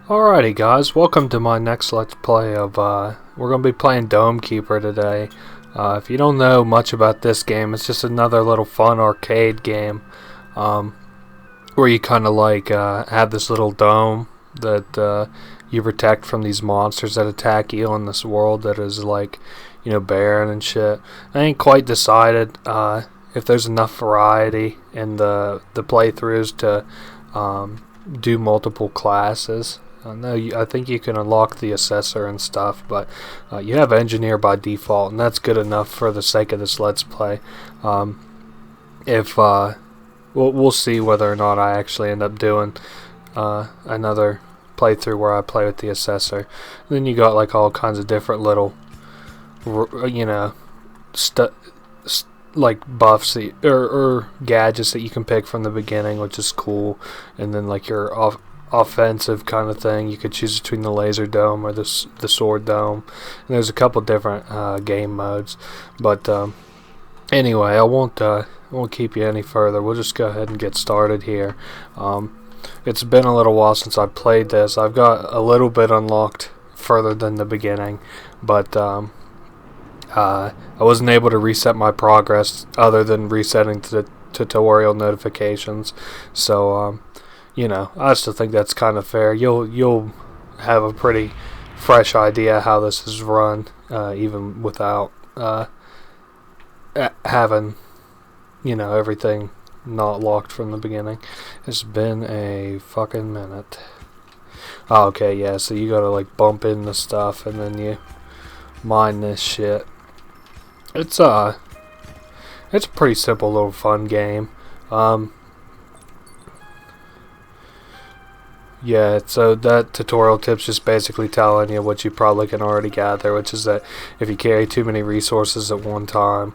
Alrighty guys, welcome to my next Let's Play of, we're going to be playing Dome Keeper today. If you don't know much about this game, it's just another little fun arcade game, where you kind of like, have this little dome that, you protect from these monsters that attack you in this world that is like, barren and shit. I ain't quite decided, if there's enough variety in the playthroughs to, do multiple classes. I think you can unlock the assessor and stuff, but you have engineer by default, and that's good enough for the sake of this let's play. If we'll see whether or not I actually end up doing another playthrough where I play with the assessor. And then you got like all kinds of different little, like buffs or gadgets that you can pick from the beginning, which is cool. And then like your offensive kind of thing, you could choose between the laser dome or the sword dome, and there's a couple different game modes. But anyway, I won't keep you any further. We'll just go ahead and get started here. It's been a little while since I played this. I've got a little bit unlocked further than the beginning, but I wasn't able to reset my progress other than resetting to the tutorial notifications. So I still think that's kind of fair. You'll have a pretty fresh idea how this is run, even without having everything not locked from the beginning. It's been a fucking minute. Oh, okay, yeah. So you gotta like bump into stuff and then you mine this shit. It's a pretty simple little fun game. Yeah, so that tutorial tip's just basically telling you what you probably can already gather, which is that if you carry too many resources at one time,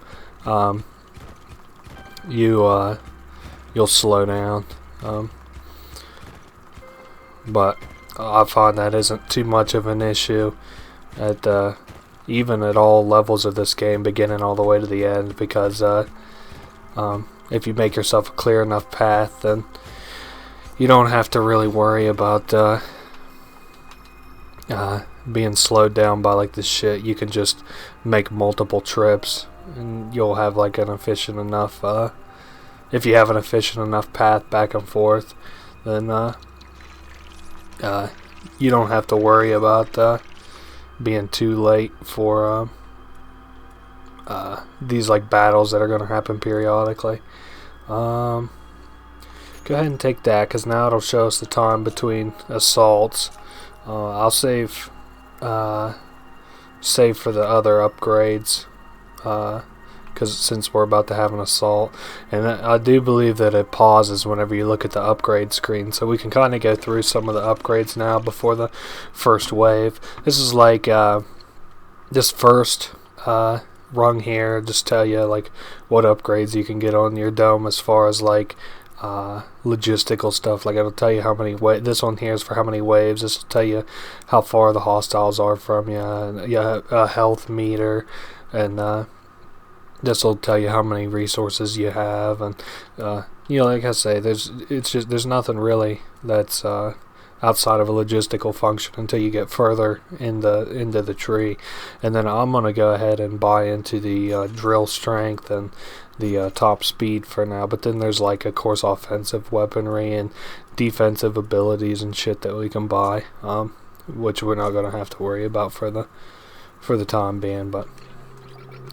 you'll slow down. But I find that isn't too much of an issue at even at all levels of this game, beginning all the way to the end, because if you make yourself a clear enough path, then you don't have to really worry about being slowed down by like this shit. You can just make multiple trips and you'll have like an efficient enough if you have an efficient enough path back and forth, then you don't have to worry about being too late for these like battles that are going to happen periodically. Go ahead and take that, because now it'll show us the time between assaults. I'll save for the other upgrades, because since we're about to have an assault, and I do believe that it pauses whenever you look at the upgrade screen, so we can kind of go through some of the upgrades now before the first wave. This is like this first rung here, just tell you like what upgrades you can get on your dome as far as like logistical stuff. Like it'll tell you how many this one here is for how many waves. This will tell you how far the hostiles are from you, a health meter, and this will tell you how many resources you have. And like I say, there's nothing really that's outside of a logistical function until you get further into the tree. And then I'm gonna go ahead and buy into the drill strength and the top speed for now, but then there's like of course offensive weaponry and defensive abilities and shit that we can buy, which we're not gonna have to worry about for the time being. But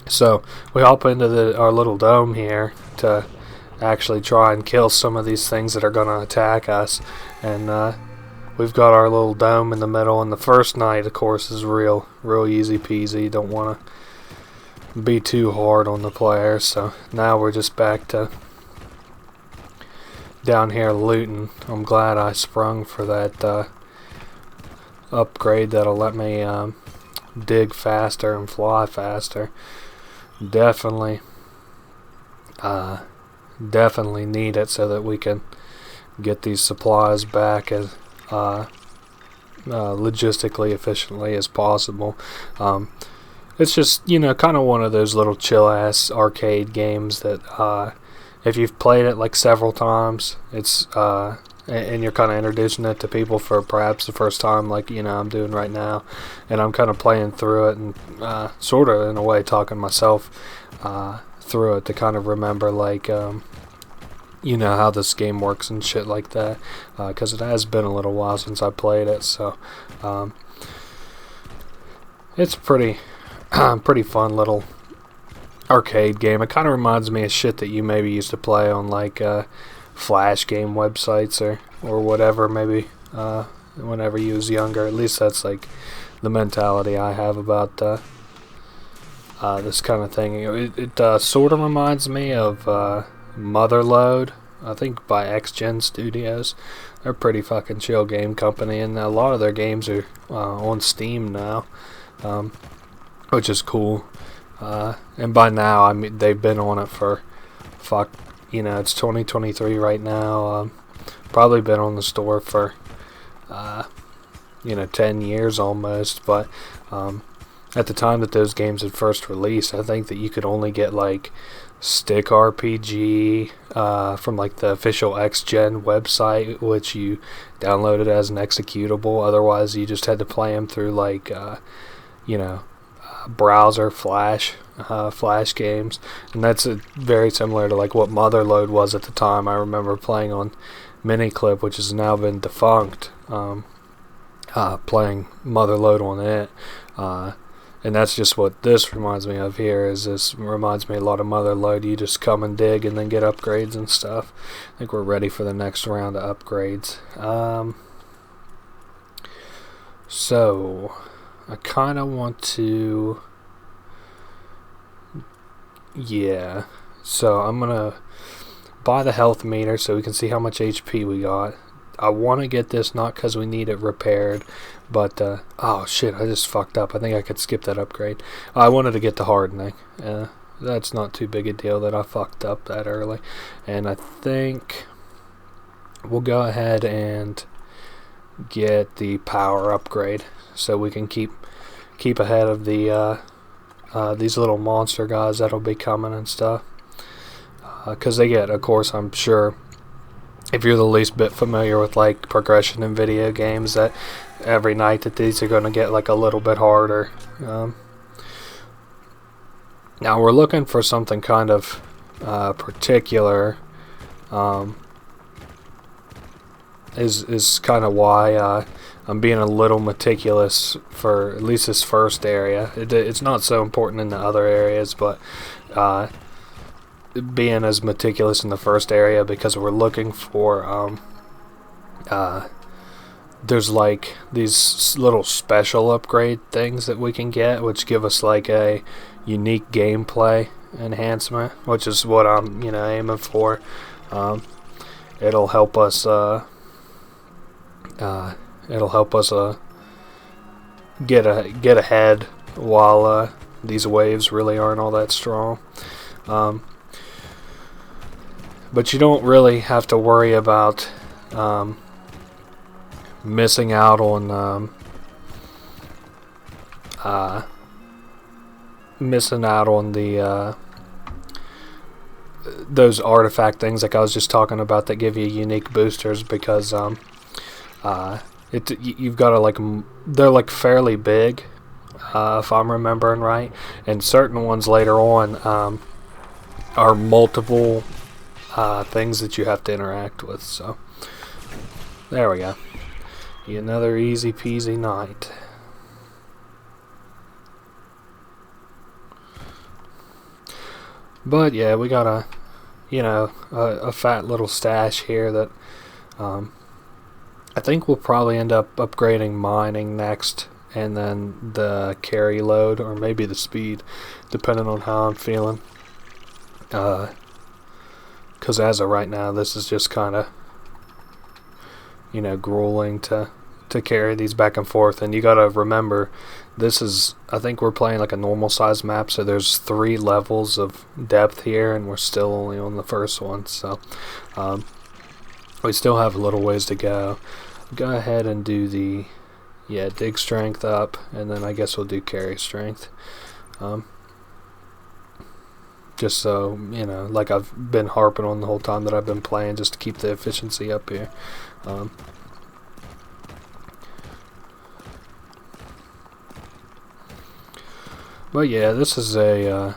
so we hop into our little dome here to actually try and kill some of these things that are gonna attack us, and we've got our little dome in the middle, and the first night of course is real easy peasy. You don't want to be too hard on the players. So now we're just back to down here looting. I'm glad I sprung for that upgrade that'll let me dig faster and fly faster. Definitely need it so that we can get these supplies back as logistically efficiently as possible. It's just, kind of one of those little chill-ass arcade games that if you've played it like several times, it's and you're kind of introducing it to people for perhaps the first time, like, you know, I'm doing right now, and I'm kind of playing through it and sort of in a way talking myself through it to kind of remember, like, you know, how this game works and shit like that, because it has been a little while since I played it. So it's pretty pretty fun little arcade game. It kind of reminds me of shit that you maybe used to play on, like, Flash game websites or whatever, maybe whenever you was younger. At least that's like the mentality I have about this kind of thing. It sort of reminds me of Motherload, I think by XGen Studios. They're a pretty fucking chill game company, and a lot of their games are on Steam now, which is cool. And by now, I mean, they've been on it for you know, it's 2023 right now. Probably been on the store for you know, 10 years almost. But at the time that those games had first released, I think that you could only get like Stick RPG from like the official XGen website, which you downloaded as an executable. Otherwise, you just had to play them through like you know, browser flash games, and that's very similar to like what Motherload was at the time. I remember playing on Miniclip, which has now been defunct, playing Motherload on it, and that's just what this reminds me of here. Is this reminds me a lot of Motherload. You just come and dig and then get upgrades and stuff. I think we're ready for the next round of upgrades. So I kind of want to, yeah, so I'm going to buy the health meter so we can see how much HP we got. I want to get this not because we need it repaired, but, oh shit, I just fucked up. I think I could skip that upgrade. I wanted to get the hardening. That's not too big a deal that I fucked up that early. And I think we'll go ahead and get the power upgrade so we can keep ahead of the these little monster guys that'll be coming and stuff, because they get, of course, I'm sure if you're the least bit familiar with like progression in video games, that every night that these are going to get like a little bit harder. Now we're looking for something kind of particular, is kind of why I'm being a little meticulous for at least this first area. It's not so important in the other areas, but being as meticulous in the first area because we're looking for there's like these little special upgrade things that we can get, which give us like a unique gameplay enhancement, which is what I'm, you know, aiming for. It'll help us get ahead while these waves really aren't all that strong. But you don't really have to worry about missing out on the those artifact things like I was just talking about that give you unique boosters, because you've got to, like, they're like fairly big, if I'm remembering right, and certain ones later on are multiple things that you have to interact with. So there we go, another easy peasy night. But yeah, we got a fat little stash here that I think we'll probably end up upgrading mining next, and then the carry load, or maybe the speed, depending on how I'm feeling. Because as of right now, this is just kind of, grueling to carry these back and forth. And you gotta remember, this is, I think we're playing like a normal size map, so there's 3 levels of depth here, and we're still only on the first one, so we still have a little ways to go. Go ahead and do the dig strength up, and then I guess we'll do carry strength, just so like I've been harping on the whole time that I've been playing, just to keep the efficiency up here. But yeah, this is a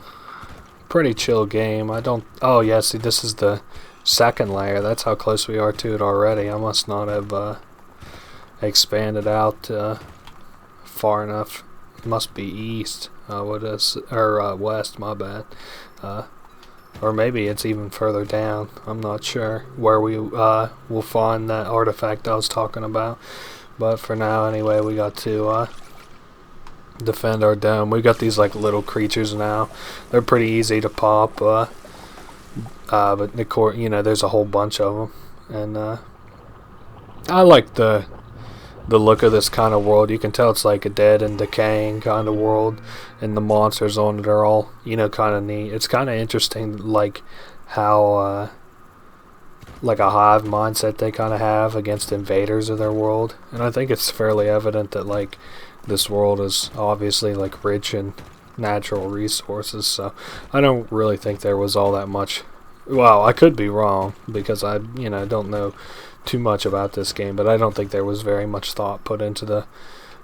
pretty chill game. I don't... Oh yeah, see, this is the second layer. That's how close we are to it already. I must not have expanded out far enough. It must be east. What is... Or west, my bad. Or maybe it's even further down. I'm not sure where we will find that artifact I was talking about. But for now, anyway, we got to defend our dome. We got these like little creatures now. They're pretty easy to pop. But you know, there's a whole bunch of them, and I like the look of this kind of world. You can tell it's like a dead and decaying kind of world, and the monsters on it are all, you know, kind of neat. It's kind of interesting, like how like a hive mindset they kind of have against invaders of their world, and I think it's fairly evident that like this world is obviously like rich in natural resources, so I don't really think there was all that much. Well, I could be wrong because I, you know, don't know too much about this game, but I don't think there was very much thought put into the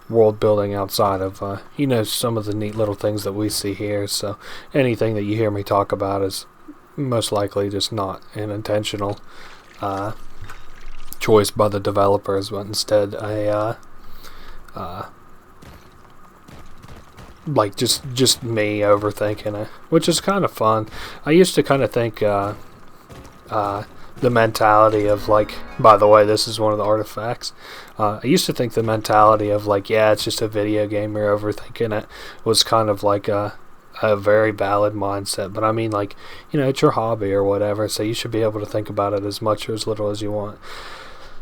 world building outside of you know, some of the neat little things that we see here. So anything that you hear me talk about is most likely just not an intentional choice by the developers, but instead a like just me overthinking it, which is kind of fun. I used to kind of think the mentality of like, by the way, this is one of the artifacts. I used to think the mentality of like, yeah, it's just a video game, you're overthinking it, was kind of like a very valid mindset. But I mean, like, you know, it's your hobby or whatever, so you should be able to think about it as much or as little as you want.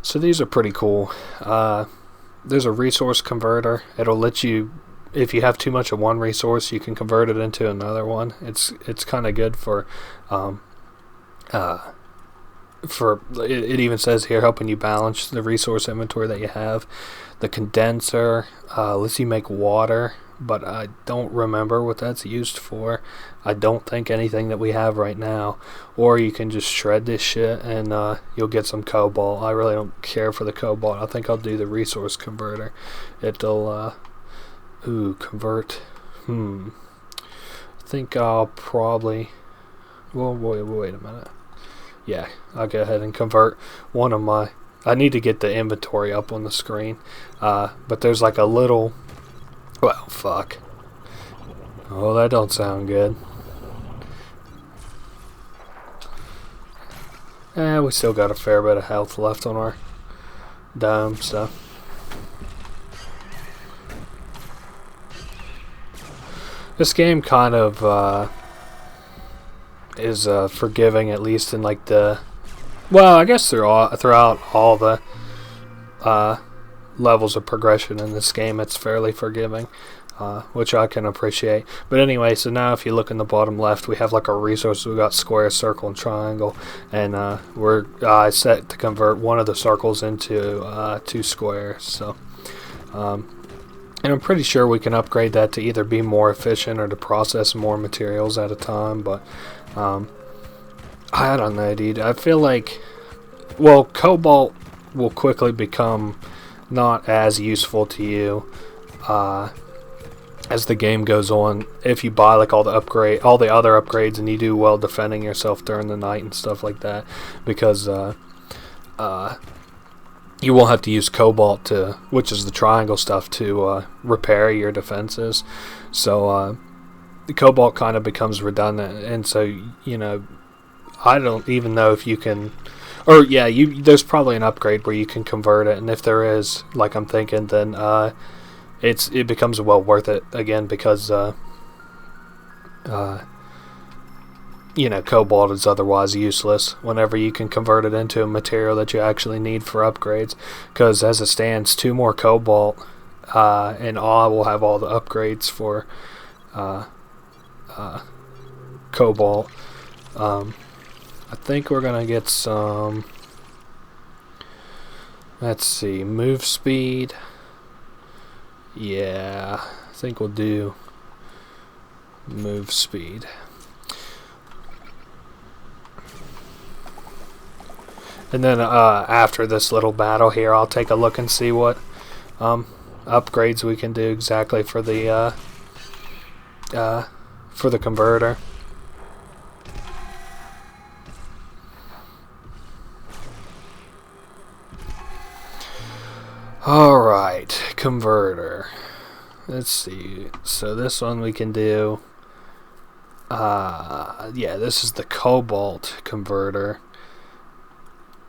So these are pretty cool. There's a resource converter. It'll let you, if you have too much of one resource, you can convert it into another one. It's kind of good for it even says here, helping you balance the resource inventory that you have. The condenser lets you make water, but I don't remember what that's used for. I don't think anything that we have right now. Or you can just shred this shit and you'll get some cobalt. I really don't care for the cobalt. I think I'll do the resource converter. It'll convert. I think I'll probably... Well, wait a minute. Yeah, I'll go ahead and convert one of my... I need to get the inventory up on the screen. But there's like a little... Well, fuck. Oh, that don't sound good. We still got a fair bit of health left on our dome, so... This game kind of is forgiving, at least in like the... Well, I guess throughout all the levels of progression in this game, it's fairly forgiving, which I can appreciate. But anyway, so now if you look in the bottom left, we have like our resources. We got square, circle, and triangle, and we're set to convert one of the circles into 2 squares. So, and I'm pretty sure we can upgrade that to either be more efficient or to process more materials at a time. But I don't know, dude. I feel like, well, cobalt will quickly become not as useful to you as the game goes on, if you buy like all the other upgrades, and you do well defending yourself during the night and stuff like that, because you won't have to use cobalt which is the triangle stuff, to repair your defenses. So the cobalt kind of becomes redundant, and so, you know, I don't even know if you can, or yeah, there's probably an upgrade where you can convert it, and if there is, like I'm thinking, then it becomes well worth it again, because you know, cobalt is otherwise useless whenever you can convert it into a material that you actually need for upgrades. Because as it stands, 2 more cobalt and I will have all the upgrades for cobalt. I think we're gonna get some, let's see, move speed. Yeah, I think we'll do move speed. And then after this little battle here, I'll take a look and see what upgrades we can do exactly for the converter. Alright, converter. Let's see. So this one we can do. Yeah, this is the cobalt converter.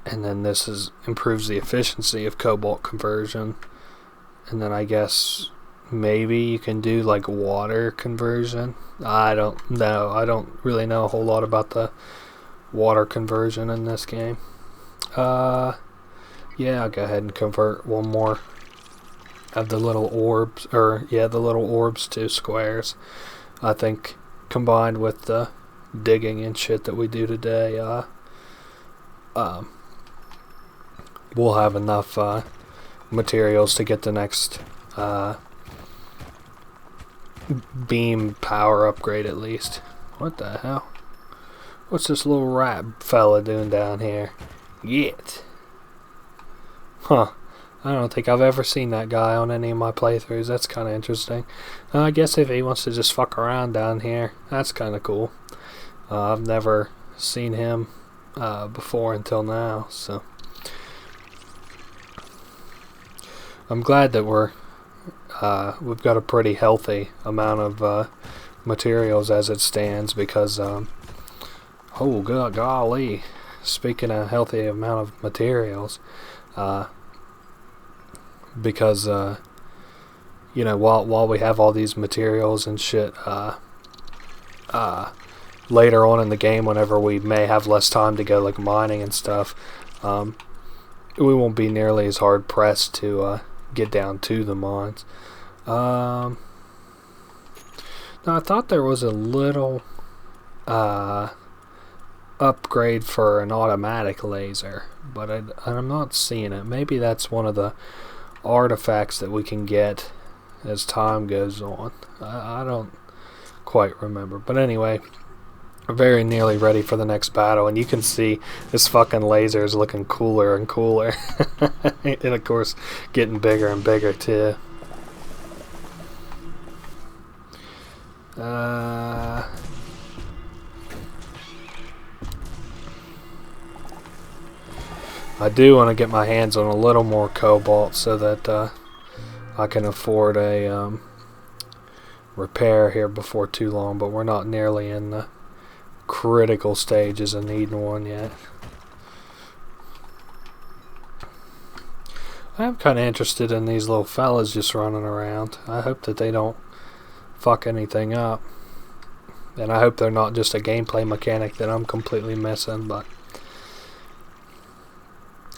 And then this improves the efficiency of cobalt conversion. And then I guess maybe you can do like water conversion. I don't know. I don't really know a whole lot about the water conversion in this game. Yeah, I'll go ahead and convert one more of the little orbs, or yeah, the little orbs to squares. I think combined with the digging and shit that we do today, we'll have enough materials to get the next beam power upgrade at least. What the hell? What's this little rat fella doing down here? Yet. Huh. I don't think I've ever seen that guy on any of my playthroughs. That's kind of interesting. I guess if he wants to just fuck around down here, that's kind of cool. I've never seen him before until now, so I'm glad that we've got a pretty healthy amount of materials as it stands, because oh good golly, speaking of healthy amount of materials, because you know, while we have all these materials and shit, later on in the game, whenever we may have less time to go like mining and stuff, we won't be nearly as hard pressed to get down to the mines. Now I thought there was a little upgrade for an automatic laser, but I'm not seeing it. Maybe that's one of the artifacts that we can get as time goes on. I don't quite remember, but anyway, we're very nearly ready for the next battle, and you can see this fucking laser is looking cooler and cooler. And of course getting bigger and bigger too. I do want to get my hands on a little more cobalt so that I can afford a repair here before too long, but we're not nearly in the critical stages of needing one yet. I'm kind of interested in these little fellas just running around. I hope that they don't fuck anything up, and I hope they're not just a gameplay mechanic that I'm completely missing, but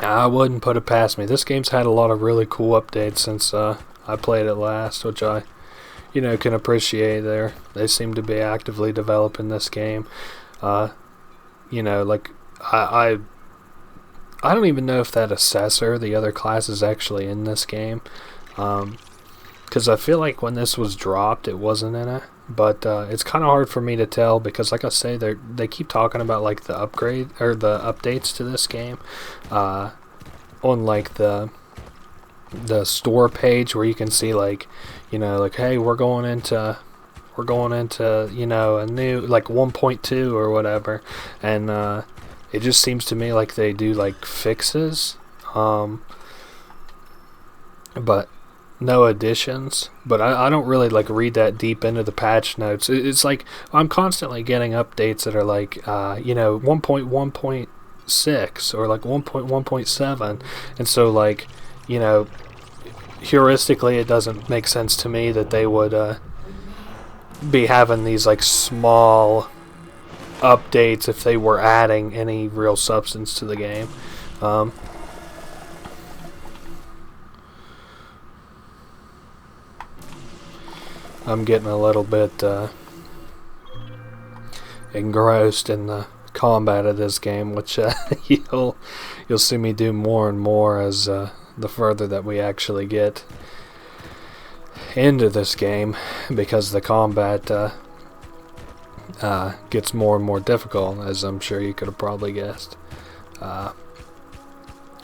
I wouldn't put it past me. This game's had a lot of really cool updates since I played it last, which I, you know, can appreciate. They seem to be actively developing this game. You know, like I don't even know if that assessor, the other class, is actually in this game, because I feel like when this was dropped, it wasn't in it. But it's kind of hard for me to tell, because like I say, they keep talking about like the upgrade or the updates to this game on like the store page, where you can see like, you know, like, hey, we're going into you know, a new like 1.2 or whatever, and it just seems to me like they do like fixes, but no additions. But I don't really like read that deep into the patch notes. It's like I'm constantly getting updates that are like you know, 1.1.6 or like 1.1.7, and so like, you know, heuristically it doesn't make sense to me that they would be having these like small updates if they were adding any real substance to the game. I'm getting a little bit engrossed in the combat of this game, which you'll see me do more and more as the further that we actually get into this game, because the combat gets more and more difficult, as I'm sure you could have probably guessed.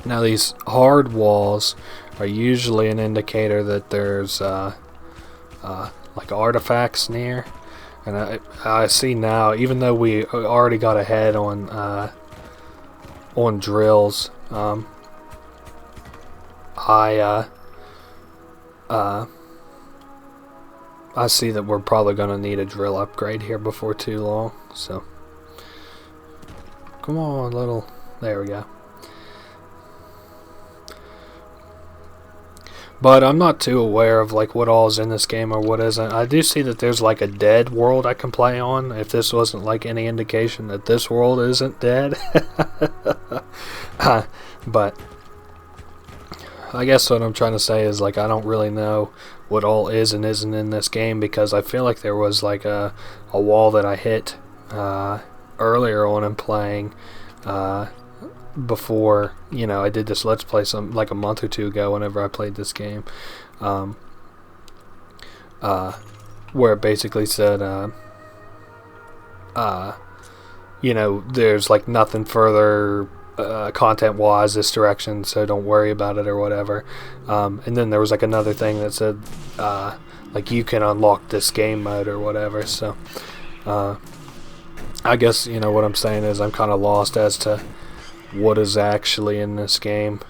Now these hard walls are usually an indicator that there's like artifacts near. And I see now, even though we already got ahead on drills, I see that we're probably going to need a drill upgrade here before too long. So, come on, little. There we go. But I'm not too aware of like what all is in this game or what isn't. I do see that there's like a dead world I can play on. If this wasn't like any indication that this world isn't dead. But I guess what I'm trying to say is like I don't really know what all is and isn't in this game, because I feel like there was like a wall that I hit earlier on in playing before, you know, I did this Let's Play like a month or two ago whenever I played this game, where it basically said you know, there's like nothing further content wise this direction, so don't worry about it or whatever, and then there was like another thing that said like you can unlock this game mode or whatever. So I guess, you know, what I'm saying is I'm kind of lost as to what is actually in this game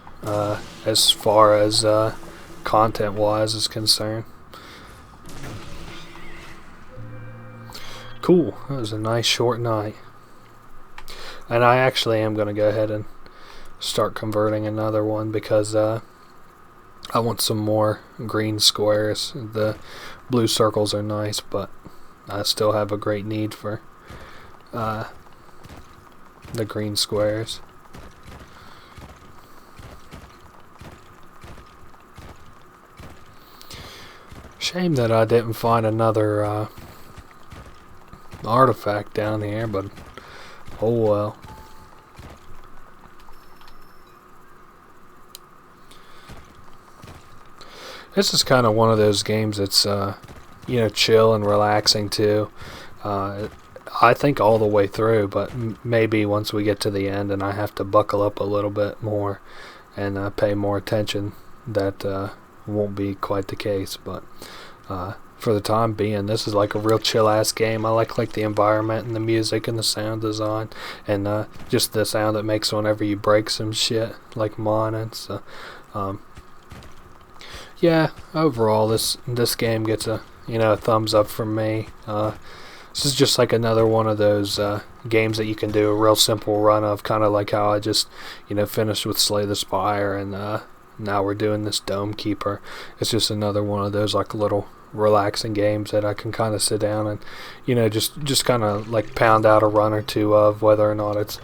as far as content wise is concerned. Cool, that was a nice short night. And I actually am going to go ahead and start converting another one, because I want some more green squares. The blue circles are nice, but I still have a great need for the green squares. Shame that I didn't find another artifact down here, but oh well. This is kind of one of those games that's you know, chill and relaxing too. I think all the way through, but maybe once we get to the end and I have to buckle up a little bit more and pay more attention, that won't be quite the case. But for the time being, this is like a real chill ass game. I like the environment and the music and the sound design, and just the sound it makes whenever you break some shit like mining. So yeah, overall this game gets a, you know, a thumbs up from me. This is just like another one of those games that you can do a real simple run of, kind of like how I just, you know, finished with Slay the Spire, and now we're doing this Dome Keeper. It's just another one of those like little relaxing games that I can kind of sit down and, you know, just kind of like pound out a run or two of, whether or not it's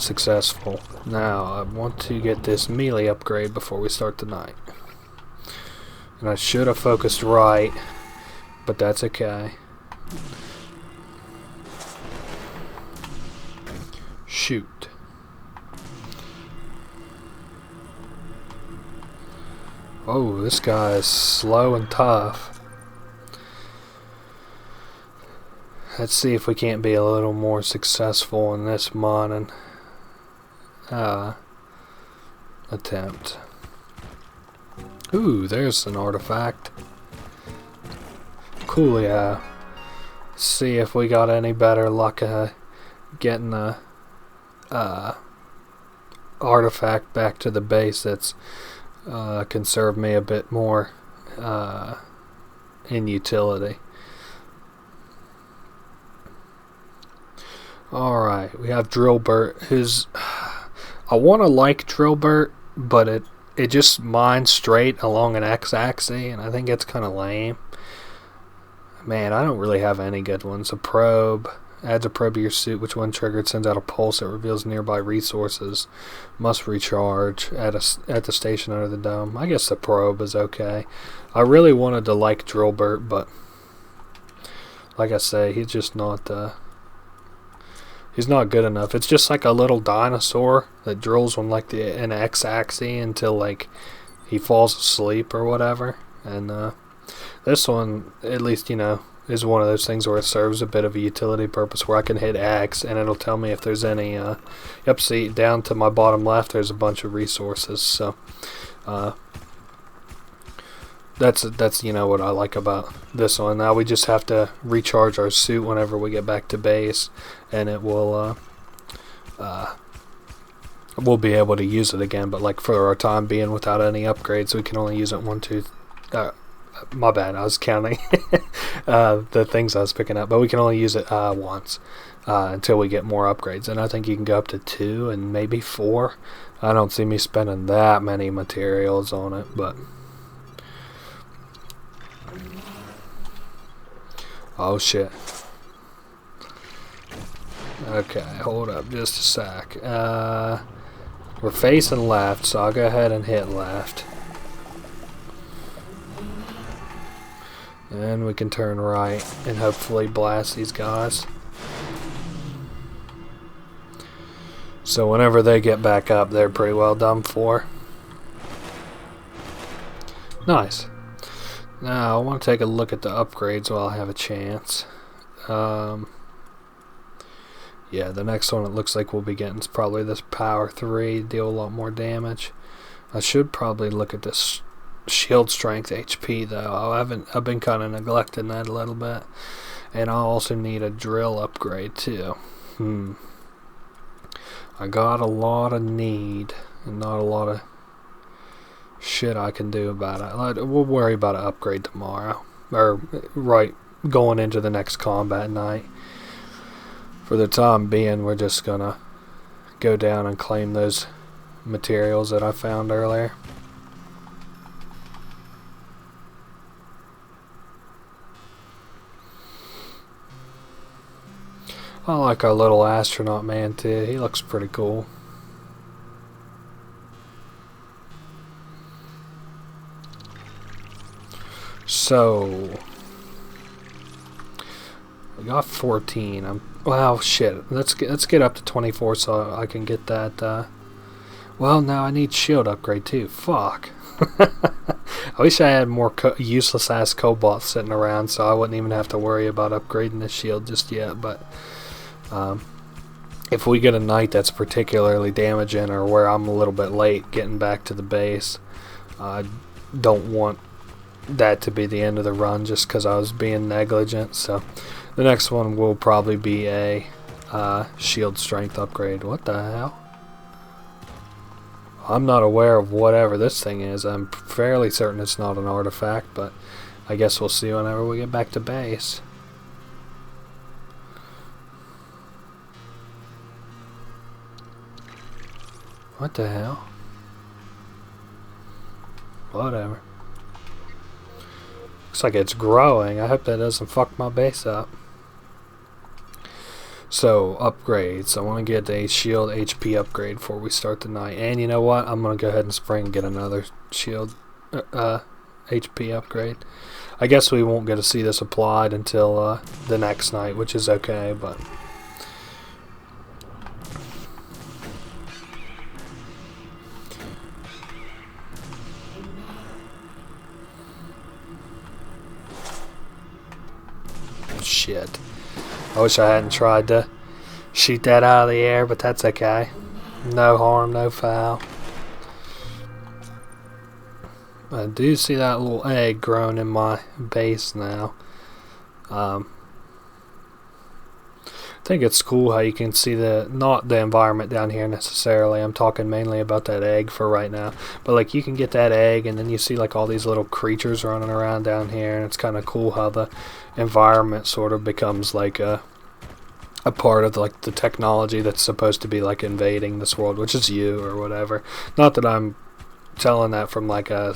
successful. Now I want to get this melee upgrade before we start the night, and I should have focused right, but that's okay. Shoot. Oh, this guy is slow and tough. Let's see if we can't be a little more successful in this mining attempt. Ooh, there's an artifact. Cool, yeah. Let's see if we got any better luck getting a artifact back to the base that's can serve me a bit more in utility. Alright, we have Drillbert, who's, I want to like Drillbert, but it just mines straight along an x-axis, and I think it's kind of lame. Man, I don't really have any good ones. A probe. Adds a probe to your suit, which when triggered sends out a pulse that reveals nearby resources. Must recharge at the station under the dome. I guess the probe is okay. I really wanted to like Drillbert, but like I say, he's just not he's not good enough. It's just like a little dinosaur that drills on like an x-axis until like he falls asleep or whatever. And this one, at least, you know, is one of those things where it serves a bit of a utility purpose, where I can hit X and it'll tell me if there's any. Yep, see down to my bottom left, there's a bunch of resources. So that's you know what I like about this one. Now we just have to recharge our suit whenever we get back to base, and it will we'll be able to use it again. But like for our time being without any upgrades, we can only use it my bad, I was counting the things I was picking up, but we can only use it once until we get more upgrades, and I think you can go up to 2 and maybe 4. I don't see me spending that many materials on it, but oh shit. Okay, hold up just a sec. We're facing left, so I'll go ahead and hit left. And we can turn right and hopefully blast these guys. So whenever they get back up, they're pretty well done for. Nice. Now I want to take a look at the upgrades while I have a chance. Yeah, the next one it looks like we'll be getting is probably this power 3, deal a lot more damage. I should probably look at this shield strength HP though. I've been kind of neglecting that a little bit, and I also need a drill upgrade too. I got a lot of need and not a lot of shit I can do about it. We'll worry about an upgrade tomorrow, or right going into the next combat night. For the time being, we're just gonna go down and claim those materials that I found earlier. I like our little astronaut man too. He looks pretty cool. So we got 14. Wow, shit. Let's get up to 24 so I can get that. Well, now I need shield upgrade too. Fuck. I wish I had more useless ass cobalts sitting around, so I wouldn't even have to worry about upgrading the shield just yet. But if we get a night that's particularly damaging, or where I'm a little bit late getting back to the base, I don't want that to be the end of the run just because I was being negligent. So the next one will probably be a shield strength upgrade. What the hell? I'm not aware of whatever this thing is. I'm fairly certain it's not an artifact, but I guess we'll see whenever we get back to base. What the hell? Whatever. Looks like it's growing. I hope that doesn't fuck my base up. So, upgrades. I want to get a shield HP upgrade before we start the night. And you know what? I'm going to go ahead and spring and get another shield HP upgrade. I guess we won't get to see this applied until the next night, which is okay, but... Shit. I wish I hadn't tried to shoot that out of the air, but that's okay. No harm, no foul. I do see that little egg growing in my base now. I think it's cool how you can see not the environment down here necessarily. I'm talking mainly about that egg for right now. But like you can get that egg, and then you see like all these little creatures running around down here, and it's kind of cool how the environment sort of becomes like a part of like the technology that's supposed to be like invading this world, which is you or whatever. Not that I'm telling that from like a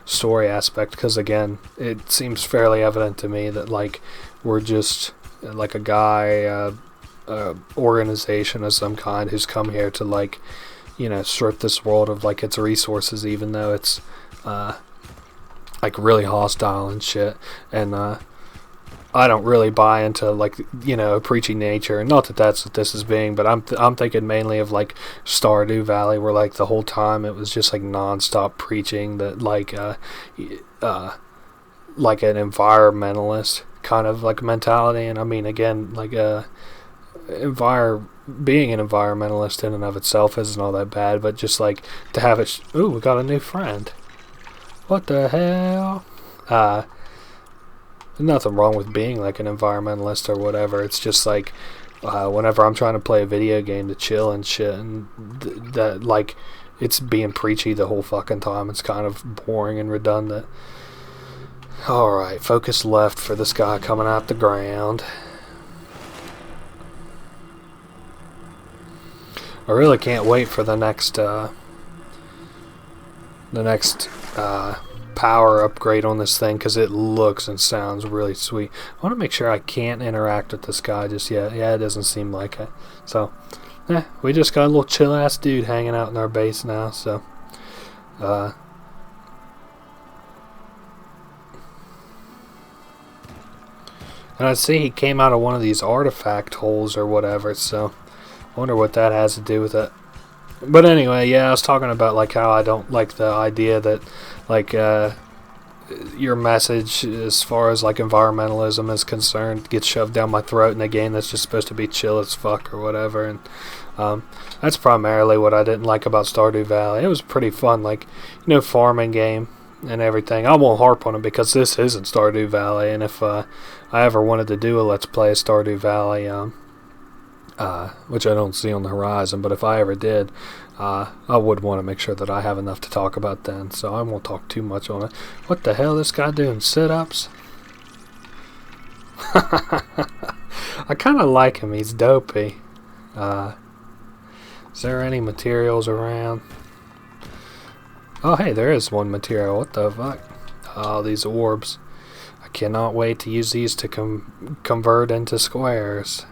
story aspect, because again, it seems fairly evident to me that like we're just like a guy, organization of some kind who's come here to like, you know, strip this world of like its resources, even though it's like really hostile and shit. And I don't really buy into like, you know, a preachy nature. Not that that's what this is being, but I'm thinking mainly of like Stardew Valley, where like the whole time it was just like non-stop preaching that like like an environmentalist kind of like mentality. And I mean, again, like being an environmentalist in and of itself isn't all that bad, but just like to have it. Ooh, we got a new friend. What the hell? There's nothing wrong with being like an environmentalist or whatever. It's just like whenever I'm trying to play a video game to chill and shit, and that like it's being preachy the whole fucking time. It's kind of boring and redundant. Alright, focus left for this guy coming out the ground. I really can't wait for the next power upgrade on this thing, because it looks and sounds really sweet. I want to make sure I can't interact with this guy just yet. Yeah, it doesn't seem like it. So, we just got a little chill ass dude hanging out in our base now. So, and I see he came out of one of these artifact holes or whatever. So, I wonder what that has to do with it. But anyway, yeah, I was talking about like how I don't like the idea that like your message as far as like environmentalism is concerned gets shoved down my throat in a game that's just supposed to be chill as fuck or whatever. And that's primarily what I didn't like about Stardew Valley. It was pretty fun, like, you know, farming game and everything. I won't harp on it because this isn't Stardew Valley, and if I ever wanted to do a Let's Play of Stardew Valley, which I don't see on the horizon, but if I ever did, I would want to make sure that I have enough to talk about then, so I won't talk too much on it. What the hell, this guy doing sit-ups? I kind of like him, he's dopey. Is there any materials around? Oh hey, there is one material, what the fuck? Oh, these orbs. I cannot wait to use these to convert into squares.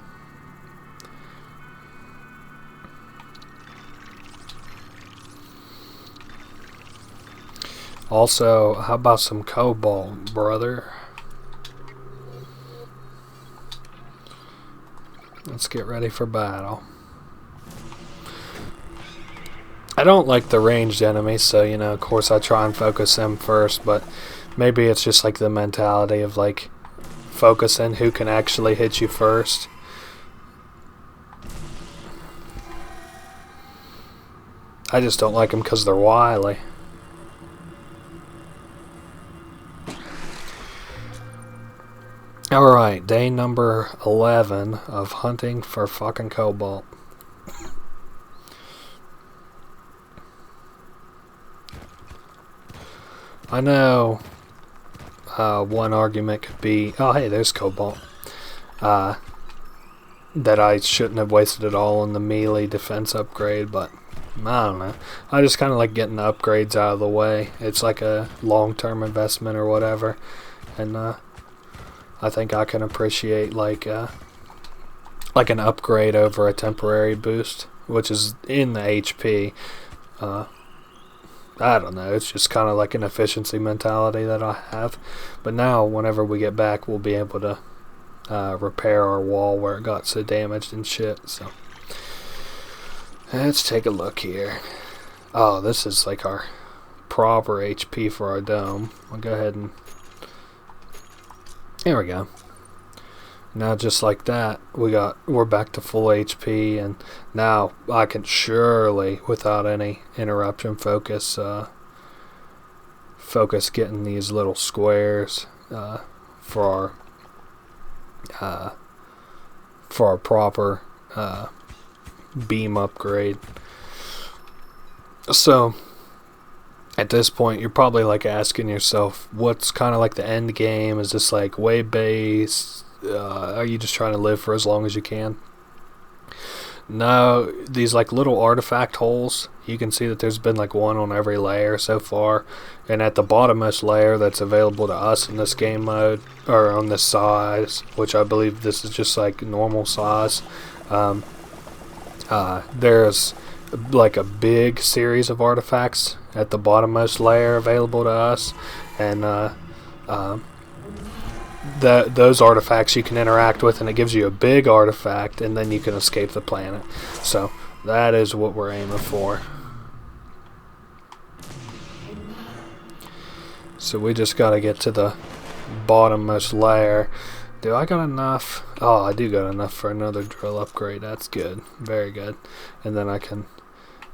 Also, how about some cobalt, brother? Let's get ready for battle. I don't like the ranged enemies, so, you know, of course I try and focus them first, but maybe it's just like the mentality of like focusing who can actually hit you first. I just don't like them because they're wily. Alright, day number 11 of hunting for fucking cobalt. I know one argument could be, oh hey, there's cobalt, that I shouldn't have wasted it all on the melee defense upgrade, but I don't know. I just kind of like getting the upgrades out of the way. It's like a long-term investment or whatever, and I think I can appreciate like an upgrade over a temporary boost, which is in the HP. I don't know, it's just kind of like an efficiency mentality that I have. But now, whenever we get back, we'll be able to repair our wall where it got so damaged and shit. So let's take a look here. Oh, this is like our proper HP for our dome. I'll go ahead and... There we go. Now just like that, we're back to full HP, and now I can surely, without any interruption, focus getting these little squares for our proper beam upgrade. So at this point, you're probably like asking yourself, what's kind of like the end game? Is this like wave based? Are you just trying to live for as long as you can? No, these like little artifact holes, you can see that there's been like one on every layer so far, and at the bottommost layer that's available to us in this game mode, or on this size, which I believe this is just like normal size, there's like a big series of artifacts at the bottommost layer available to us, and those artifacts you can interact with, and it gives you a big artifact, and then you can escape the planet. So that is what we're aiming for. So we just got to get to the bottommost layer. Do I got enough? Oh, I do got enough for another drill upgrade. That's good. Very good. And then I can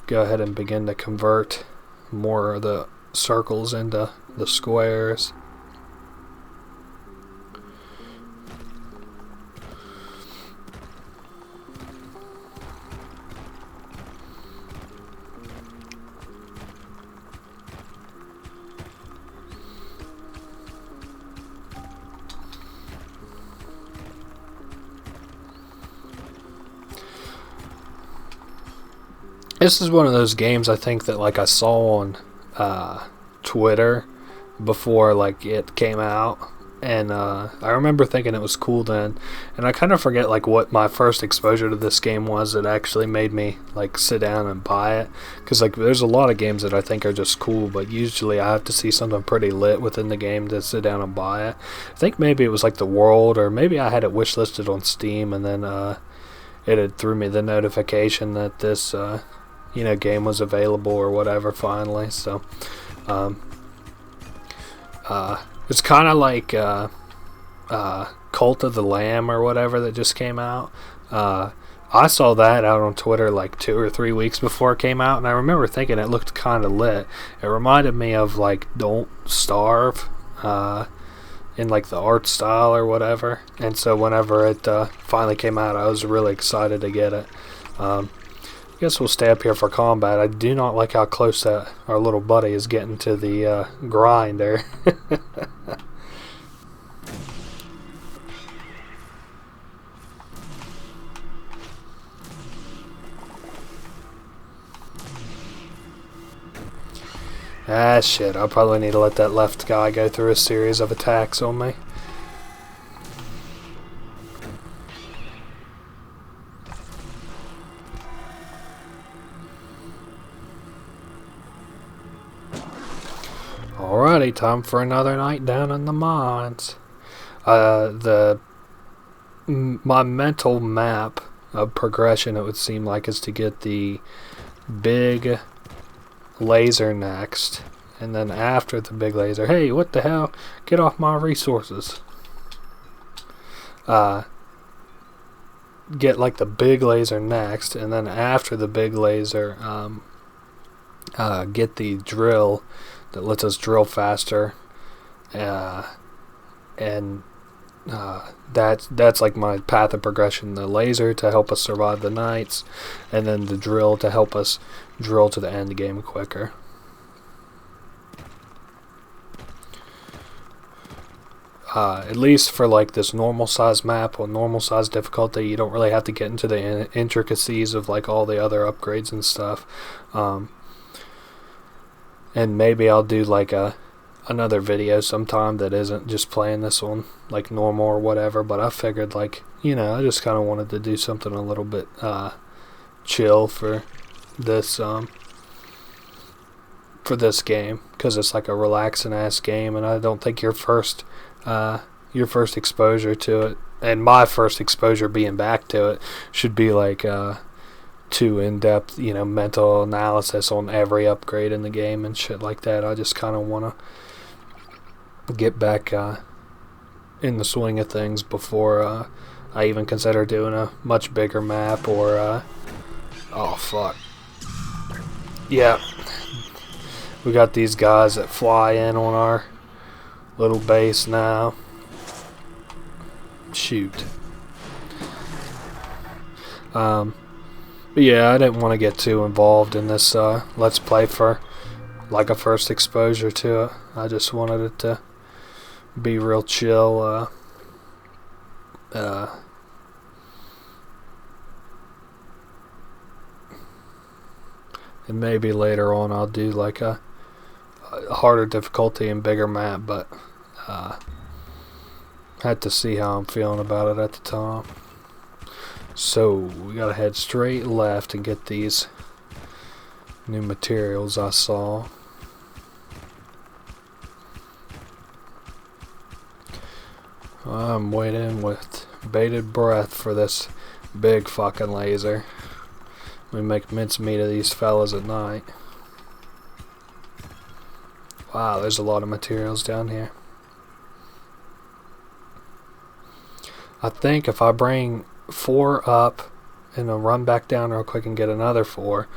go ahead and begin to convert more of the circles into the squares. This is one of those games I think that like I saw on Twitter before like it came out, and I remember thinking it was cool then, and I kind of forget like what my first exposure to this game was that actually made me like sit down and buy it, because like there's a lot of games that I think are just cool, but usually I have to see something pretty lit within the game to sit down and buy it. I think maybe it was like The World, or maybe I had it wishlisted on Steam, and then it had threw me the notification that this game was available or whatever finally. So it's kind of like Cult of the Lamb or whatever that just came out. I saw that out on Twitter like 2 or 3 weeks before it came out, and I remember thinking it looked kind of lit. It reminded me of like Don't Starve in like the art style or whatever, and so whenever it finally came out, I was really excited to get it. I guess we'll stay up here for combat. I do not like how close that our little buddy is getting to the grinder. Ah, shit. I'll probably need to let that left guy go through a series of attacks on me. Alrighty, time for another night down in the mines. My mental map of progression, it would seem like, is to get the big laser next, and then after the big laser, hey, what the hell? Get off my resources. Get like the big laser next, and then after the big laser, get the drill that lets us drill faster, and that's like my path of progression. The laser to help us survive the nights, and then the drill to help us drill to the end game quicker. At least for like this normal size map or normal size difficulty, you don't really have to get into the intricacies of like all the other upgrades and stuff. And maybe I'll do like another video sometime that isn't just playing this on like normal or whatever, but I figured like, I just kind of wanted to do something a little bit chill for this game, because it's like a relaxing ass game, and I don't think your first exposure to it, and my first exposure being back to it, should be like too in-depth, mental analysis on every upgrade in the game and shit like that. I just kind of want to get back in the swing of things before I even consider doing a much bigger map or oh fuck. Yeah. We got these guys that fly in on our little base now. Shoot. But yeah, I didn't want to get too involved in this Let's Play for like a first exposure to it. I just wanted it to be real chill. And maybe later on I'll do like a harder difficulty and bigger map, but had to see how I'm feeling about it at the time. So we gotta head straight left and get these new materials I saw. I'm waiting with bated breath for this big fucking laser. We make mincemeat of these fellas at night. Wow, there's a lot of materials down here. I think if I bring 4 up and I'll run back down real quick and get another 4,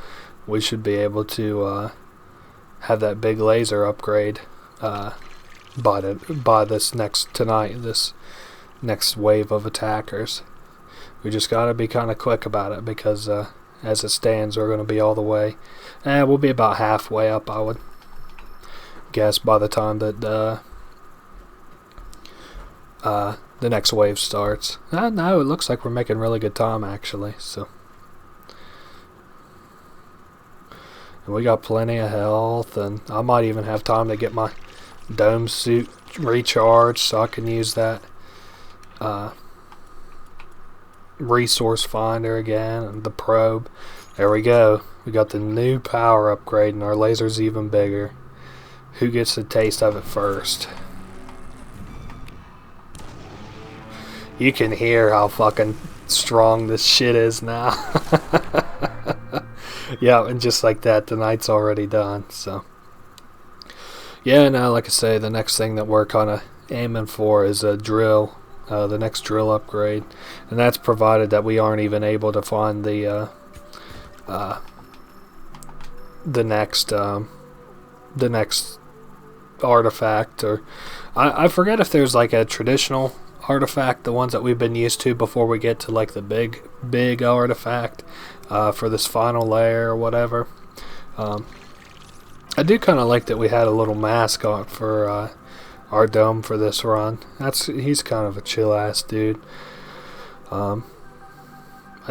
we should be able to have that big laser upgrade by this next wave of attackers. We just gotta be kind of quick about it because as it stands, we're gonna be all the way. We'll be about halfway up, I would guess, by the time that the next wave starts. No, it looks like we're making really good time actually. So, and we got plenty of health, and I might even have time to get my dome suit recharged so I can use that resource finder again and the probe. There we go. We got the new power upgrade and our laser's even bigger. Who gets a taste of it first? You can hear how fucking strong this shit is now. Yeah, and just like that, the night's already done. So yeah, now like I say, the next thing that we're kind of aiming for is a drill. The next drill upgrade, and that's provided that we aren't even able to find the next artifact, or I forget if there's like a traditional artifact, the ones that we've been used to before we get to like the big artifact for this final layer or whatever. I do kind of like that we had a little mascot for our dome for this run. He's kind of a chill ass dude. I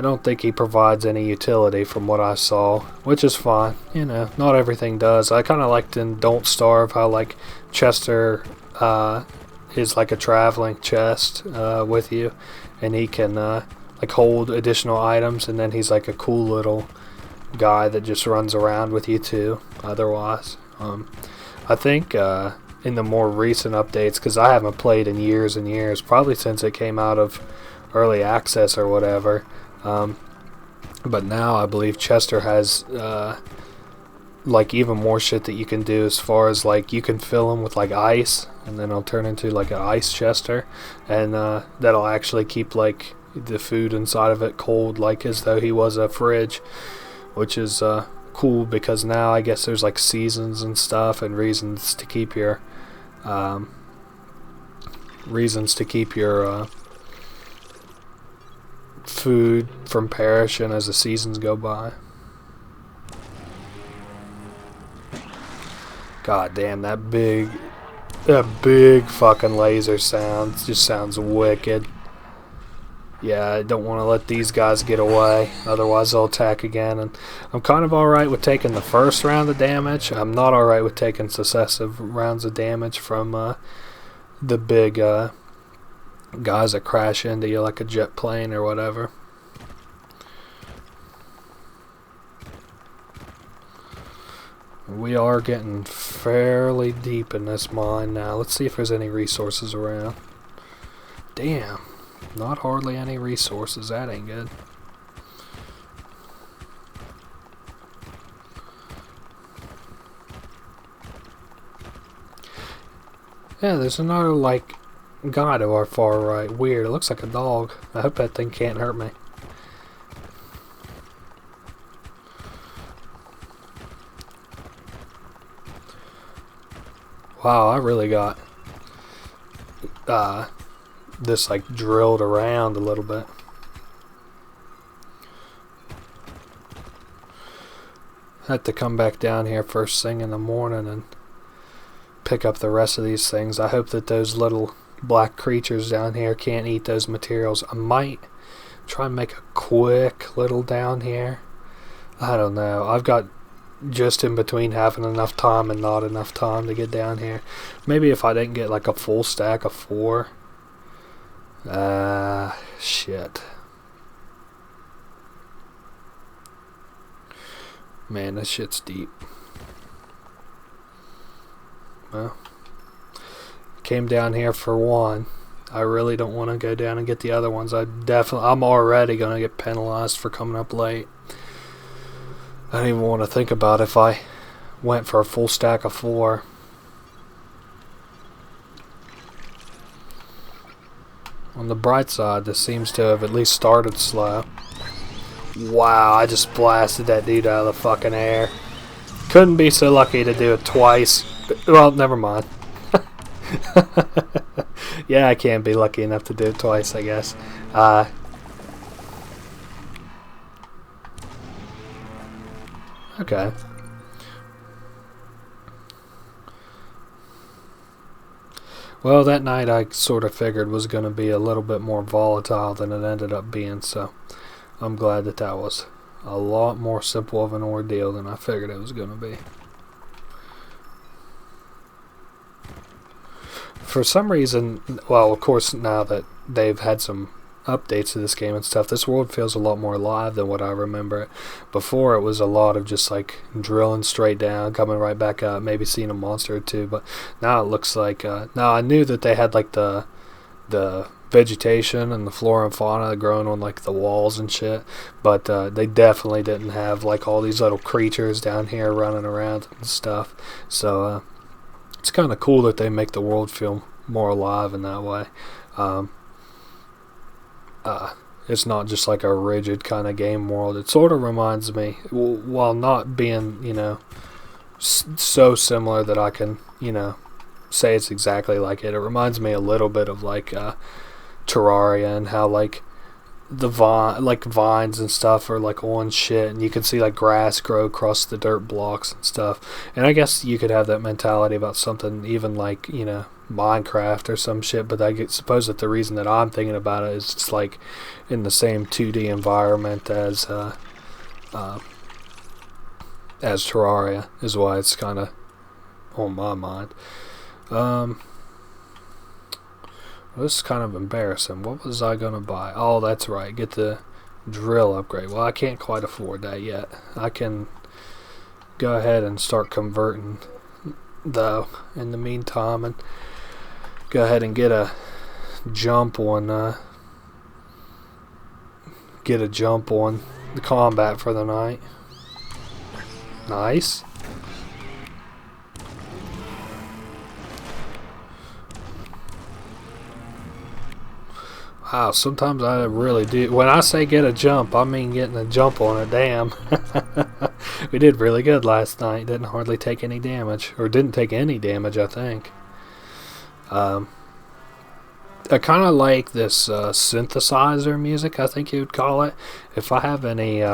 don't think he provides any utility from what I saw, which is fine. You know, not everything does. I kind of liked in Don't Starve how like Chester is like a traveling chest with you, and he can like hold additional items, and then he's like a cool little guy that just runs around with you too. Otherwise, I think in the more recent updates, because I haven't played in years and years, probably since it came out of early access or whatever, but now I believe Chester has like even more shit that you can do, as far as like you can fill him with like ice, and then it'll turn into like an ice Chester, and that'll actually keep like the food inside of it cold, like as though he was a fridge, which is cool, because now I guess there's like seasons and stuff and reasons to keep your food from perishing as the seasons go by. God damn, that big fucking laser just sounds wicked. Yeah, I don't want to let these guys get away, otherwise they'll attack again. And I'm kind of alright with taking the first round of damage. I'm not alright with taking successive rounds of damage from the big guys that crash into you like a jet plane or whatever. We are getting fairly deep in this mine now. Let's see if there's any resources around. Damn. Not hardly any resources. That ain't good. Yeah, there's another like guy to our far right. Weird. It looks like a dog. I hope that thing can't hurt me. Wow, I really got this like drilled around a little bit. I have to come back down here first thing in the morning and pick up the rest of these things. I hope that those little black creatures down here can't eat those materials. I might try and make a quick little down here. I don't know. I've got just in between having enough time and not enough time to get down here. Maybe if I didn't get like a full stack of 4. Shit. Man, this shit's deep. Well, came down here for one. I really don't want to go down and get the other ones. I'm already going to get penalized for coming up late. I don't even want to think about if I went for a full stack of 4. On the bright side, this seems to have at least started slow. Wow, I just blasted that dude out of the fucking air. Couldn't be so lucky to do it twice. Well, never mind. Yeah, I can't be lucky enough to do it twice, I guess. Okay. Well, that night I sort of figured was going to be a little bit more volatile than it ended up being, so I'm glad that that was a lot more simple of an ordeal than I figured it was going to be. For some reason, well, of course, now that they've had some updates to this game and stuff, this world feels a lot more alive than what I remember it. Before, it was a lot of just like drilling straight down, coming right back up, maybe seeing a monster or two, but now it looks like now I knew that they had like the vegetation and the flora and fauna growing on like the walls and shit, but they definitely didn't have like all these little creatures down here running around and stuff. So it's kind of cool that they make the world feel more alive in that way. It's not just like a rigid kind of game world. It sort of reminds me, while not being, you know, so similar that I can, you know, say it's exactly like it. It reminds me a little bit of like Terraria, and how like the vines and stuff are like on shit, and you can see like grass grow across the dirt blocks and stuff. And I guess you could have that mentality about something even like, you know, Minecraft or some shit, but I suppose that the reason that I'm thinking about it is it's like in the same 2D environment as Terraria is why it's kind of on my mind. This is kind of embarrassing. What was I gonna buy? Oh, that's right, get the drill upgrade. Well, I can't quite afford that yet. I can go ahead and start converting though in the meantime, and go ahead and get a jump on the combat for the night. Nice. Wow, sometimes I really do. When I say get a jump, I mean getting a jump on it. Damn. We did really good last night. Didn't hardly take any damage. Or didn't take any damage, I think. I kind of like this synthesizer music, I think you would call it. If I have any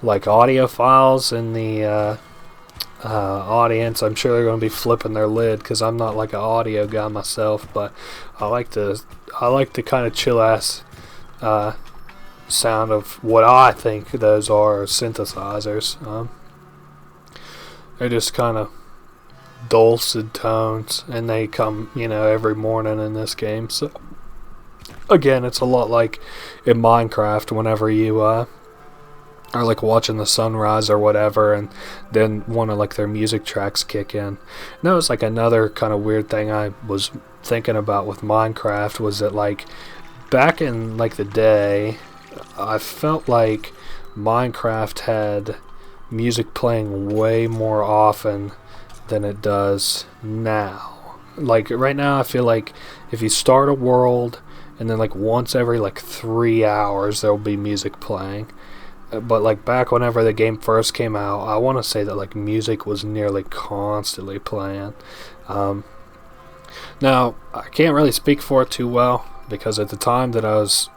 like audio files in the audience, I'm sure they're going to be flipping their lid, because I'm not like an audio guy myself, but I like the kind of chill ass sound of what I think those are synthesizers. They're just kind of dulcet tones, and they come, you know, every morning in this game. So again, it's a lot like in Minecraft whenever you are like watching the sunrise or whatever, and then one of like their music tracks kick in. And that was like another kind of weird thing I was thinking about with Minecraft, was that like back in like the day, I felt like Minecraft had music playing way more often than it does now. Like right now, I feel like if you start a world, and then like once every like 3 hours there'll be music playing. But like back whenever the game first came out, I want to say that like music was nearly constantly playing. Now I can't really speak for it too well, because at the time that I was,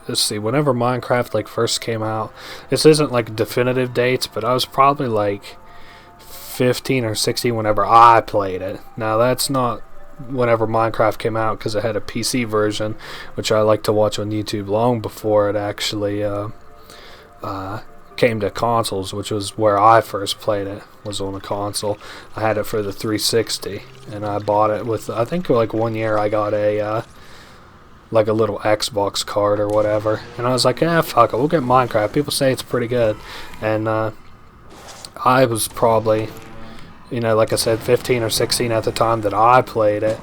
let's see, whenever Minecraft like first came out, this isn't like definitive dates, but I was probably like 15 or 16 whenever I played it. Now that's not whenever Minecraft came out, because it had a PC version, which I like to watch on YouTube long before it actually came to consoles, which was where I first played it, was on a console. I had it for the 360, and I bought it with, I think like 1 year I got a like a little Xbox card or whatever, and I was like, fuck it, we'll get Minecraft, people say it's pretty good. And I was probably, you know, like I said, 15 or 16 at the time that I played it.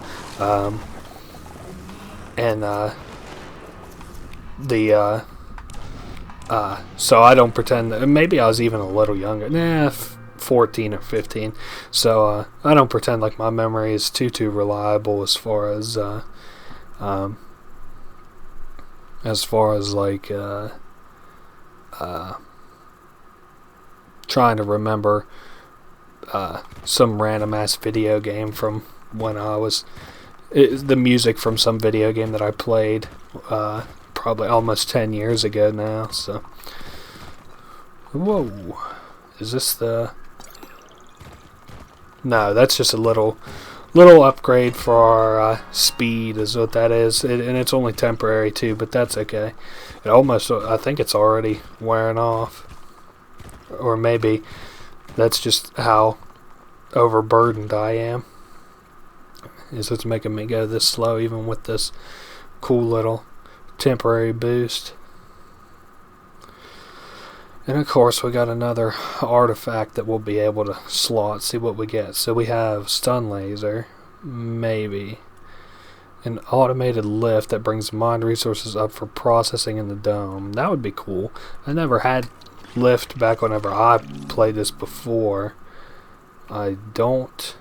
So I don't pretend that, maybe I was even a little younger, 14 or 15, so I don't pretend like my memory is too reliable as far as as far as like trying to remember some random ass video game from when I was the music from some video game that I played probably almost 10 years ago now. So whoa, is this the... No, that's just a little upgrade for our speed is what that is, and it's only temporary too, but that's okay. It almost, I think it's already wearing off, or maybe that's just how overburdened I am, is it's making me go this slow even with this cool little temporary boost. And of course we got another artifact that we'll be able to slot, see what we get. So we have stun laser, maybe an automated lift that brings mine resources up for processing in the dome. That would be cool. I never had lift back whenever I played this before. I don't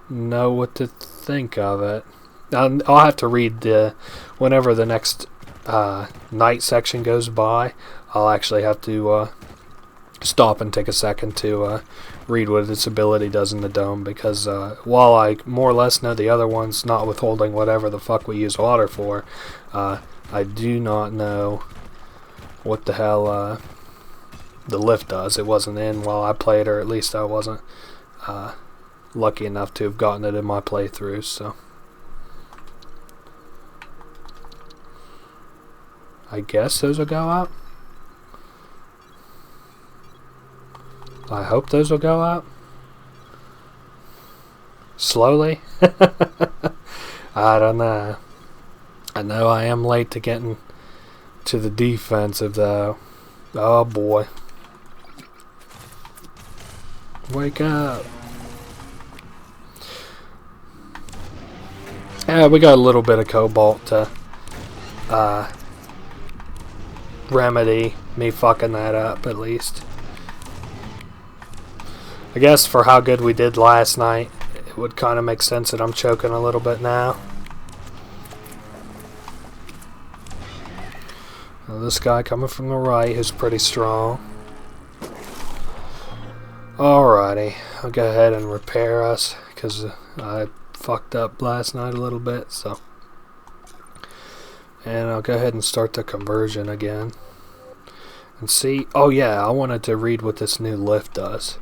know what to think of it. I'll have to read whenever the next night section goes by. I'll actually have to stop and take a second to read what its ability does in the dome, because while I more or less know the other ones, not withholding whatever the fuck we use water for, I do not know what the hell the lift does. It wasn't in while I played, or at least I wasn't lucky enough to have gotten it in my playthrough, so I guess those will go up. I hope those will go up. Slowly? I don't know. I know I am late to getting to the defensive though. Oh boy. Wake up. Yeah, we got a little bit of cobalt to remedy me fucking that up at least. I guess for how good we did last night, it would kind of make sense that I'm choking a little bit now. Now this guy coming from the right is pretty strong. Alrighty, I'll go ahead and repair us, because I fucked up last night a little bit, so. And I'll go ahead and start the conversion again. And see, oh yeah, I wanted to read what this new lift does.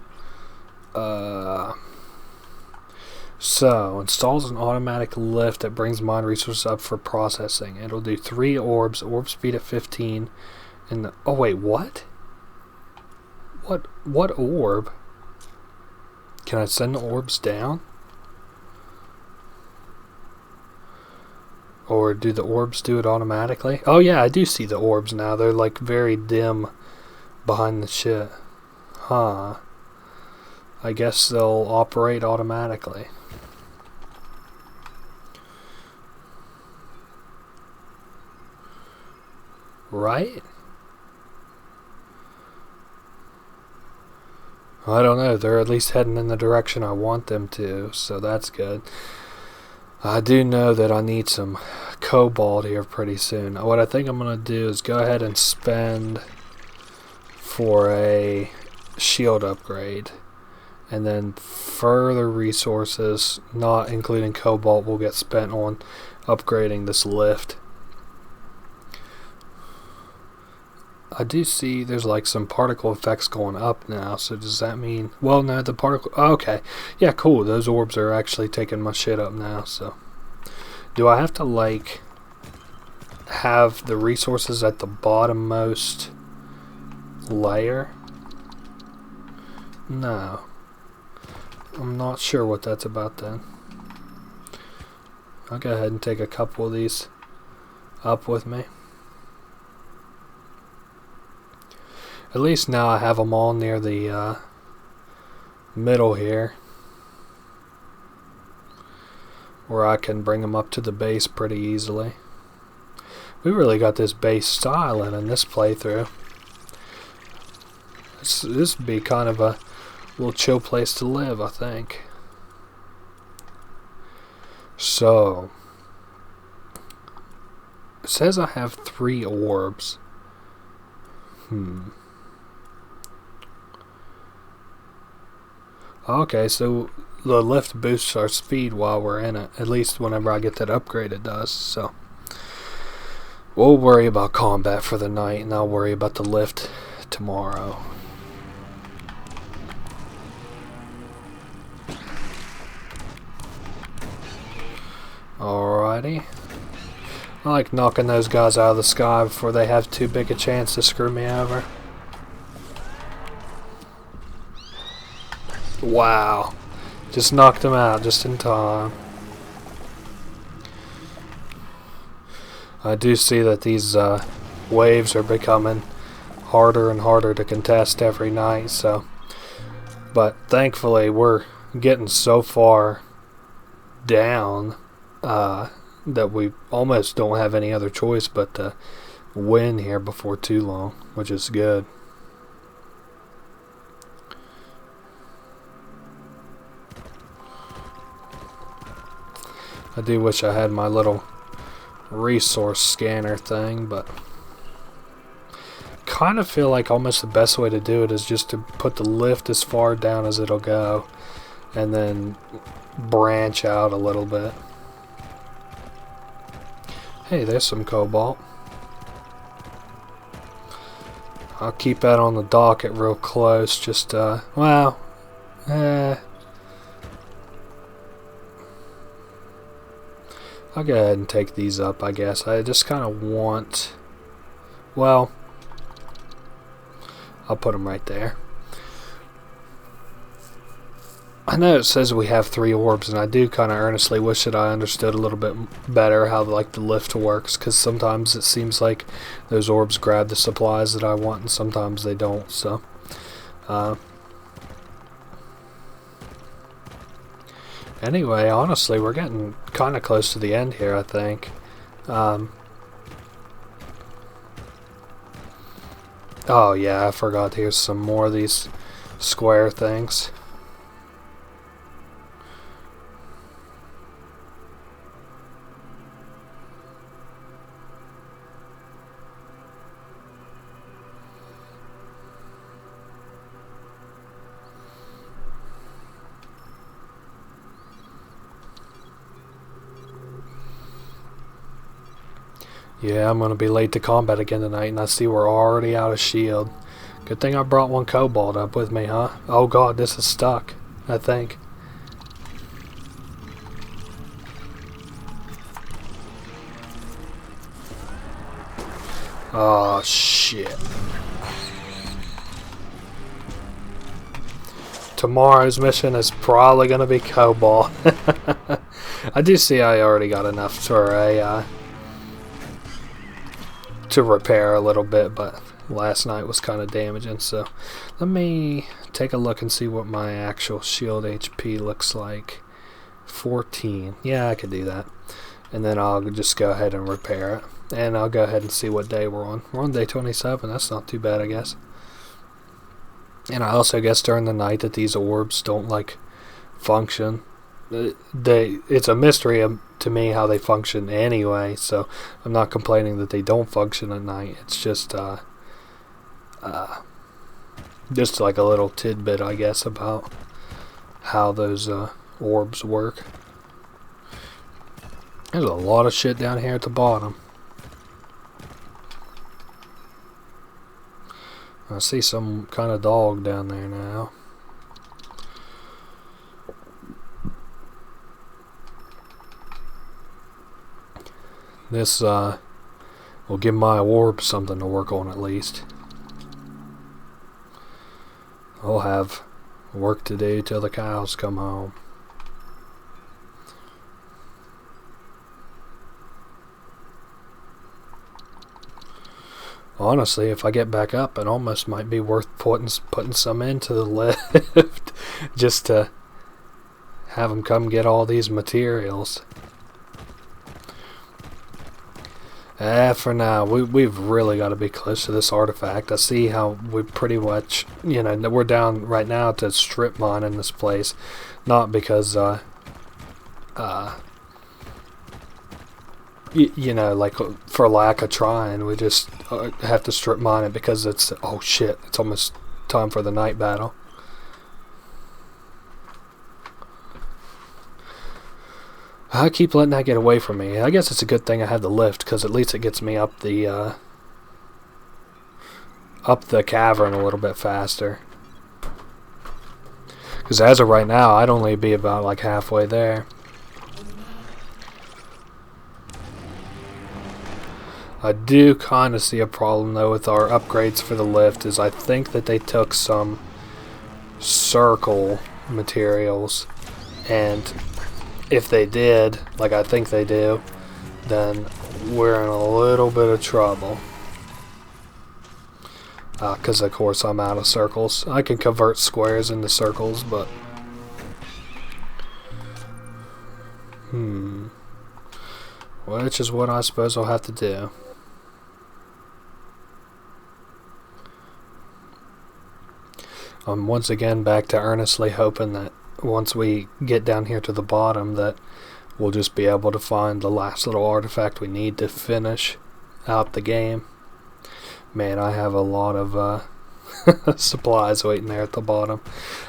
So installs an automatic lift that brings mine resources up for processing. It'll do 3 orbs, orb speed at 15, and the, oh wait, what orb? Can I send the orbs down? Or do the orbs do it automatically? Oh yeah, I do see the orbs now. They're like very dim behind the shit. Huh. I guess they'll operate automatically. Right? I don't know. They're at least heading in the direction I want them to, so that's good. I do know that I need some cobalt here pretty soon. What I think I'm going to do is go ahead and spend for a shield upgrade. And then further resources, not including cobalt, will get spent on upgrading this lift. I do see there's like some particle effects going up now, so does that mean... Well, no, the particle... Oh, okay. Yeah, cool. Those orbs are actually taking my shit up now, so... Do I have to, like, have the resources at the bottommost layer? No. I'm not sure what that's about then. I'll go ahead and take a couple of these up with me. At least now I have them all near the middle here, where I can bring them up to the base pretty easily. We really got this base styling in this playthrough. This would be kind of a little chill place to live, I think. So It says I have 3 orbs. Okay, so the lift boosts our speed while we're in it. At least whenever I get that upgrade it does. So we'll worry about combat for the night, and I'll worry about the lift tomorrow. Alrighty. I like knocking those guys out of the sky before they have too big a chance to screw me over. Wow. Just knocked them out just in time. I do see that these waves are becoming harder and harder to contest every night, so. But thankfully we're getting so far down that we almost don't have any other choice but to win here before too long, which is good. I do wish I had my little resource scanner thing, but kind of feel like almost the best way to do it is just to put the lift as far down as it'll go and then branch out a little bit. Hey, there's some cobalt. I'll keep that on the docket real close, just well, I'll go ahead and take these up, I guess. I just kind of want, well, I'll put them right there. I know it says we have 3 orbs, and I do kind of earnestly wish that I understood a little bit better how like the lift works, because sometimes it seems like those orbs grab the supplies that I want, and sometimes they don't. So, anyway, honestly, we're getting kind of close to the end here, I think. Oh yeah, I forgot. Here's some more of these square things. Yeah, I'm going to be late to combat again tonight, and I see we're already out of shield. Good thing I brought 1 cobalt up with me, huh? Oh god, this is stuck, I think. Oh, shit. Tomorrow's mission is probably going to be cobalt. I do see I already got enough for a to repair a little bit, but last night was kind of damaging, so let me take a look and see what my actual shield HP looks like. 14. Yeah, I could do that, and then I'll just go ahead and repair it, and I'll go ahead and see what day we're on. We're on day 27. That's not too bad, I guess. And I also guess during the night that these orbs don't like function. It's a mystery to me how they function anyway, so I'm not complaining that they don't function at night. It's just like a little tidbit, I guess, about how those orbs work. There's a lot of shit down here at the bottom. I see some kind of dog down there now. This will give my orb something to work on at least. I'll have work to do till the cows come home. Honestly, if I get back up, it almost might be worth putting some into the lift just to have them come get all these materials. For now, we've really got to be close to this artifact. I see how we pretty much, you know, we're down right now to strip mine in this place. Not because, you know, like for lack of trying, we just have to strip mine it because it's, oh shit, it's almost time for the night battle. I keep letting that get away from me. I guess it's a good thing I have the lift, because at least it gets me up the cavern a little bit faster. Because as of right now, I'd only be about like halfway there. I do kind of see a problem though with our upgrades for the lift, is I think that they took some circle materials, and if they did, like I think they do, then we're in a little bit of trouble. Because of course I'm out of circles. I can convert squares into circles, but which is what I suppose I'll have to do. I'm once again back to earnestly hoping that once we get down here to the bottom that we'll just be able to find the last little artifact we need to finish out the game. Man, I have a lot of supplies waiting there at the bottom.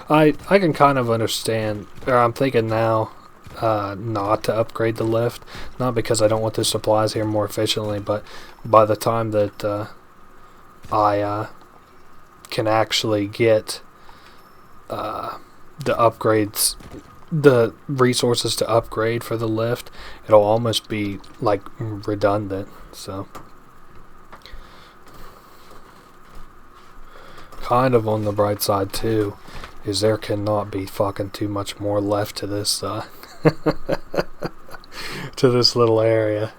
I can kind of understand, or I'm thinking now, not to upgrade the lift. Not because I don't want the supplies here more efficiently, but by the time that I can actually get the upgrades, the resources to upgrade for the lift, it'll almost be like redundant. So kind of on the bright side too is there cannot be fucking too much more left to this to this little area.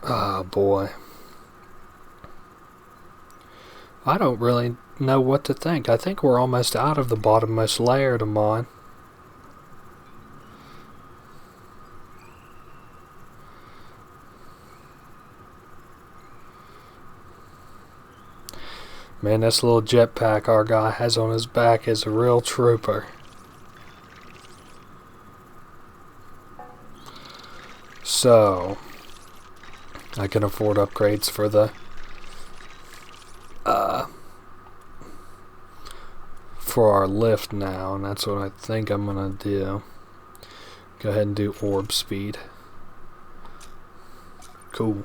Oh boy, I don't really know what to think. I think we're almost out of the bottommost layer to mine. Man, this little jetpack our guy has on his back is a real trooper. So I can afford upgrades for the for our lift now, and that's what I think I'm gonna do. Go ahead and do orb speed. Cool.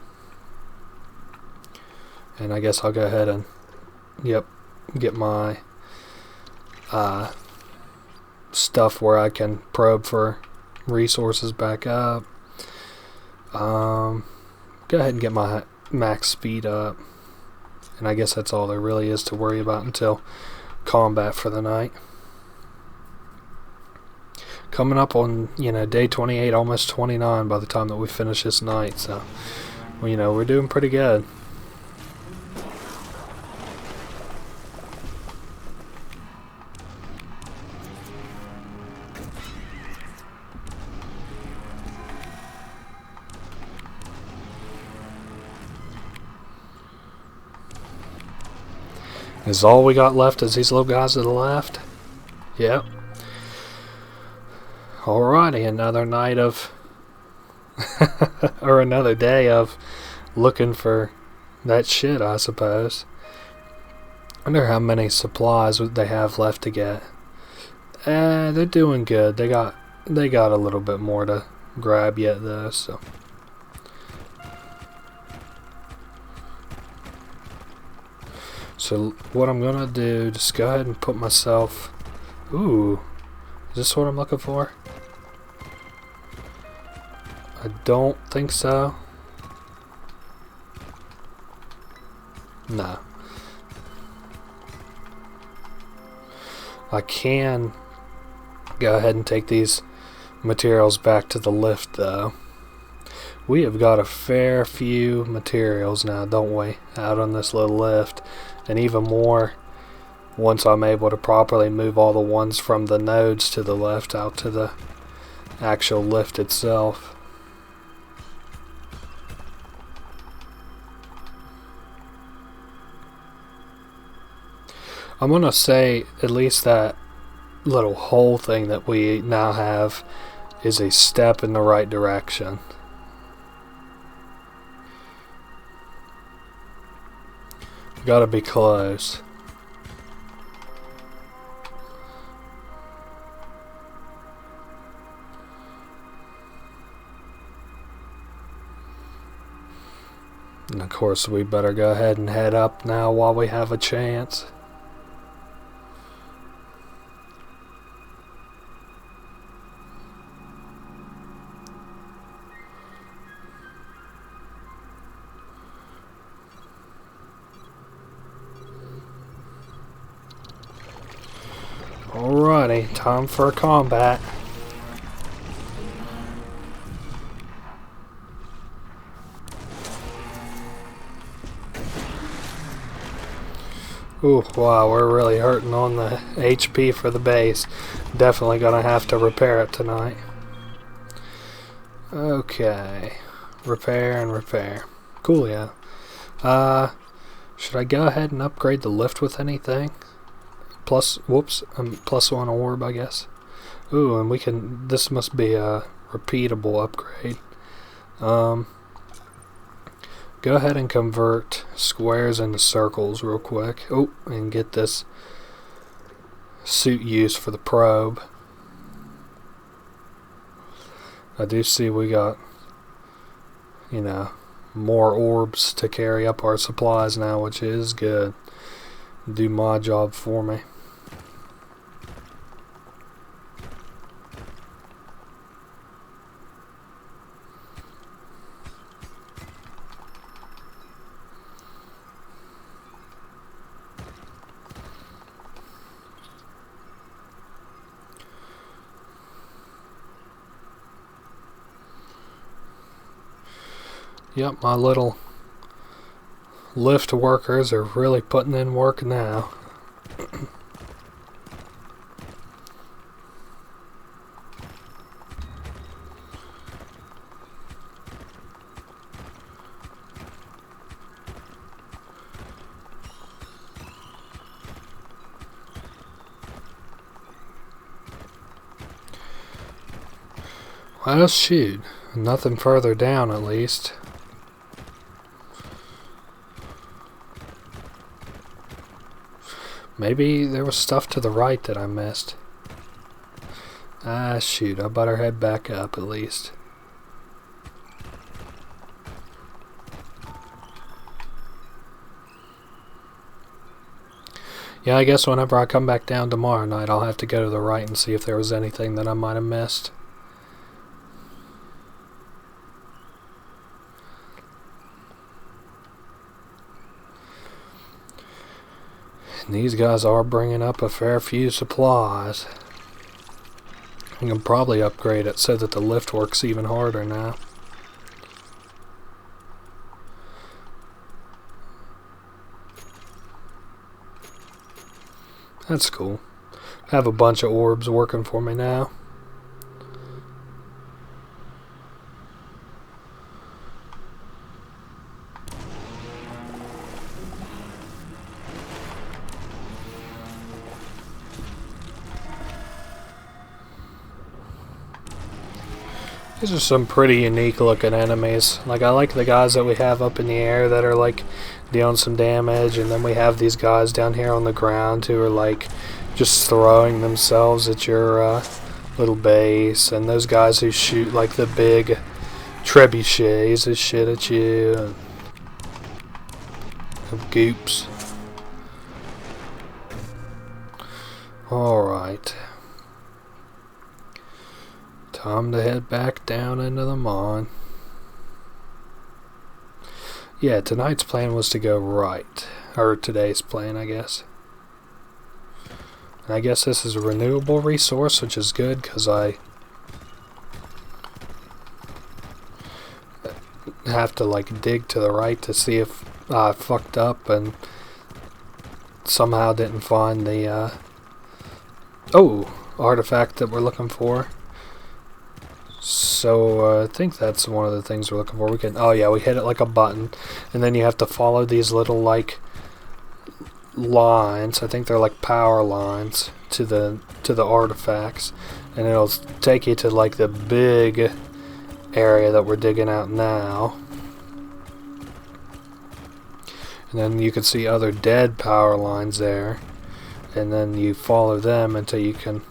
And I guess I'll go ahead and get my stuff where I can probe for resources back up. Go ahead and get my max speed up, and I guess that's all there really is to worry about until combat for the night. Coming up on, day 28, almost 29 by the time that we finish this night, so well, we're doing pretty good. Is all we got left is these little guys to the left? Yep. Alrighty, another night of or another day of looking for that shit, I suppose. I wonder how many supplies they have left to get. They're doing good. They got a little bit more to grab yet though, so So what I'm gonna do, just go ahead and put myself... Ooh, is this what I'm looking for? I don't think so. No. I can go ahead and take these materials back to the lift though. We have got a fair few materials now, don't we, out on this little lift, and even more once I'm able to properly move all the ones from the nodes to the left out to the actual lift itself. I'm gonna say at least that little hole thing that we now have is a step in the right direction. Gotta be close. And of course we better go ahead and head up now while we have a chance. Alrighty, time for combat. Ooh, wow, we're really hurting on the HP for the base. Definitely gonna have to repair it tonight. Okay. Repair and repair. Cool, yeah. Should I go ahead and upgrade the lift with anything? Plus, whoops, plus one orb, I guess. Ooh, and we can, this must be a repeatable upgrade. Go ahead and convert squares into circles real quick. Oh, and get this suit use for the probe. I do see we got, you know, more orbs to carry up our supplies now, which is good. Do my job for me. Yep, my little lift workers are really putting in work now. Well, shoot. Nothing further down, at least. Maybe there was stuff to the right that I missed. Ah, shoot. I better head back up, at least. Yeah, I guess whenever I come back down tomorrow night, I'll have to go to the right and see if there was anything that I might have missed. And these guys are bringing up a fair few supplies. I can probably upgrade it so that the lift works even harder now. That's cool. I have a bunch of orbs working for me now. These are some pretty unique looking enemies. Like, I like the guys that we have up in the air that are like dealing some damage, and then we have these guys down here on the ground who are like just throwing themselves at your little base, and those guys who shoot like the big trebuchets and shit at you, and goops. Alright. Time to head back down into the mine. Yeah, tonight's plan was to go right. Or today's plan, I guess. And I guess this is a renewable resource, which is good, because I have to like dig to the right to see if I fucked up and somehow didn't find the artifact that we're looking for. So I think that's one of the things we're looking for. We can, oh yeah, we hit it like a button, and then you have to follow these little like lines. I think they're like power lines to the artifacts, and it'll take you to like the big area that we're digging out now. And then you can see other dead power lines there, and then you follow them until you can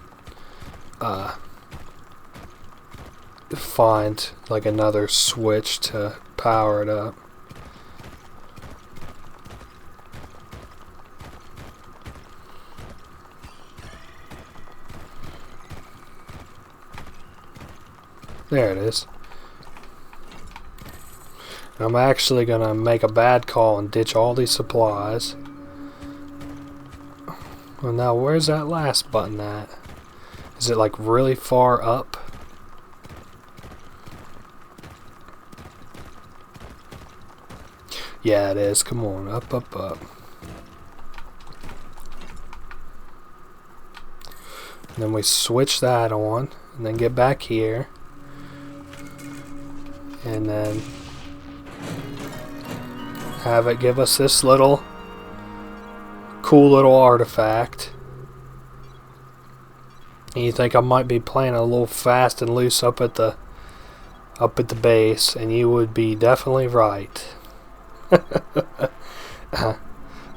find like another switch to power it up. There it is. I'm actually gonna make a bad call and ditch all these supplies. Well, now where's that last button at? Is it like really far up? Yeah, it is. Come on, up, up, up. And then we switch that on, and then get back here. And then have it give us this little cool little artifact. And you think I might be playing a little fast and loose up at the base, and you would be definitely right.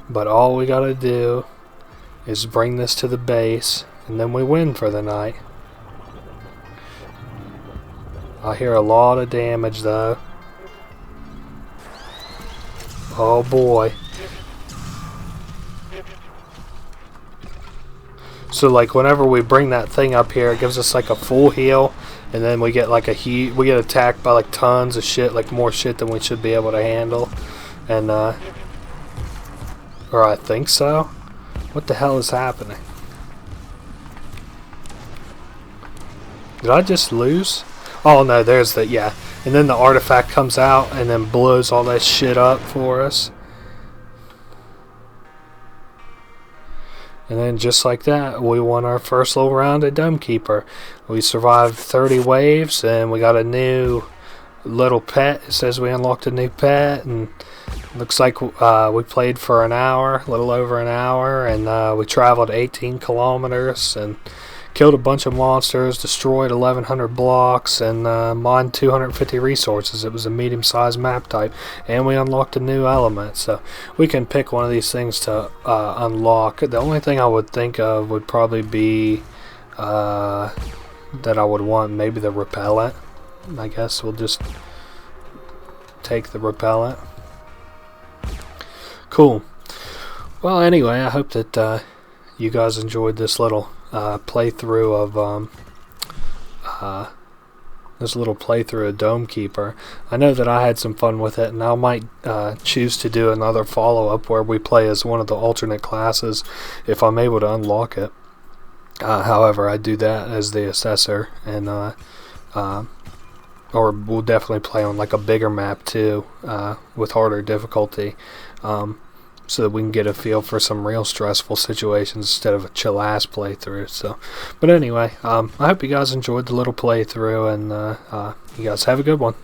But all we gotta do is bring this to the base, and then we win for the night. I hear a lot of damage though. Oh boy. So like whenever we bring that thing up here, it gives us like a full heal, and then we get like we get attacked by like tons of shit, like more shit than we should be able to handle. And or I think so. What the hell is happening? Did I just lose? Oh no, there's the, yeah. And then the artifact comes out and then blows all that shit up for us. And then just like that, we won our first little round at Dumbkeeper. We survived 30 waves, and we got a new little pet. It says we unlocked a new pet, and looks like we played for an hour, a little over an hour, and we traveled 18 kilometers and killed a bunch of monsters, destroyed 1,100 blocks, and mined 250 resources. It was a medium-sized map type, and we unlocked a new element. So we can pick one of these things to unlock. The only thing I would think of would probably be that I would want maybe the repellent. I guess we'll just take the repellent. Cool. Well, anyway, I hope that you guys enjoyed this little playthrough of Domekeeper. I know that I had some fun with it, and I might choose to do another follow-up where we play as one of the alternate classes if I'm able to unlock it. However, I do that as the assessor, and or we'll definitely play on like a bigger map too, with harder difficulty, so that we can get a feel for some real stressful situations instead of a chill ass playthrough. So, but anyway, I hope you guys enjoyed the little playthrough, and you guys have a good one.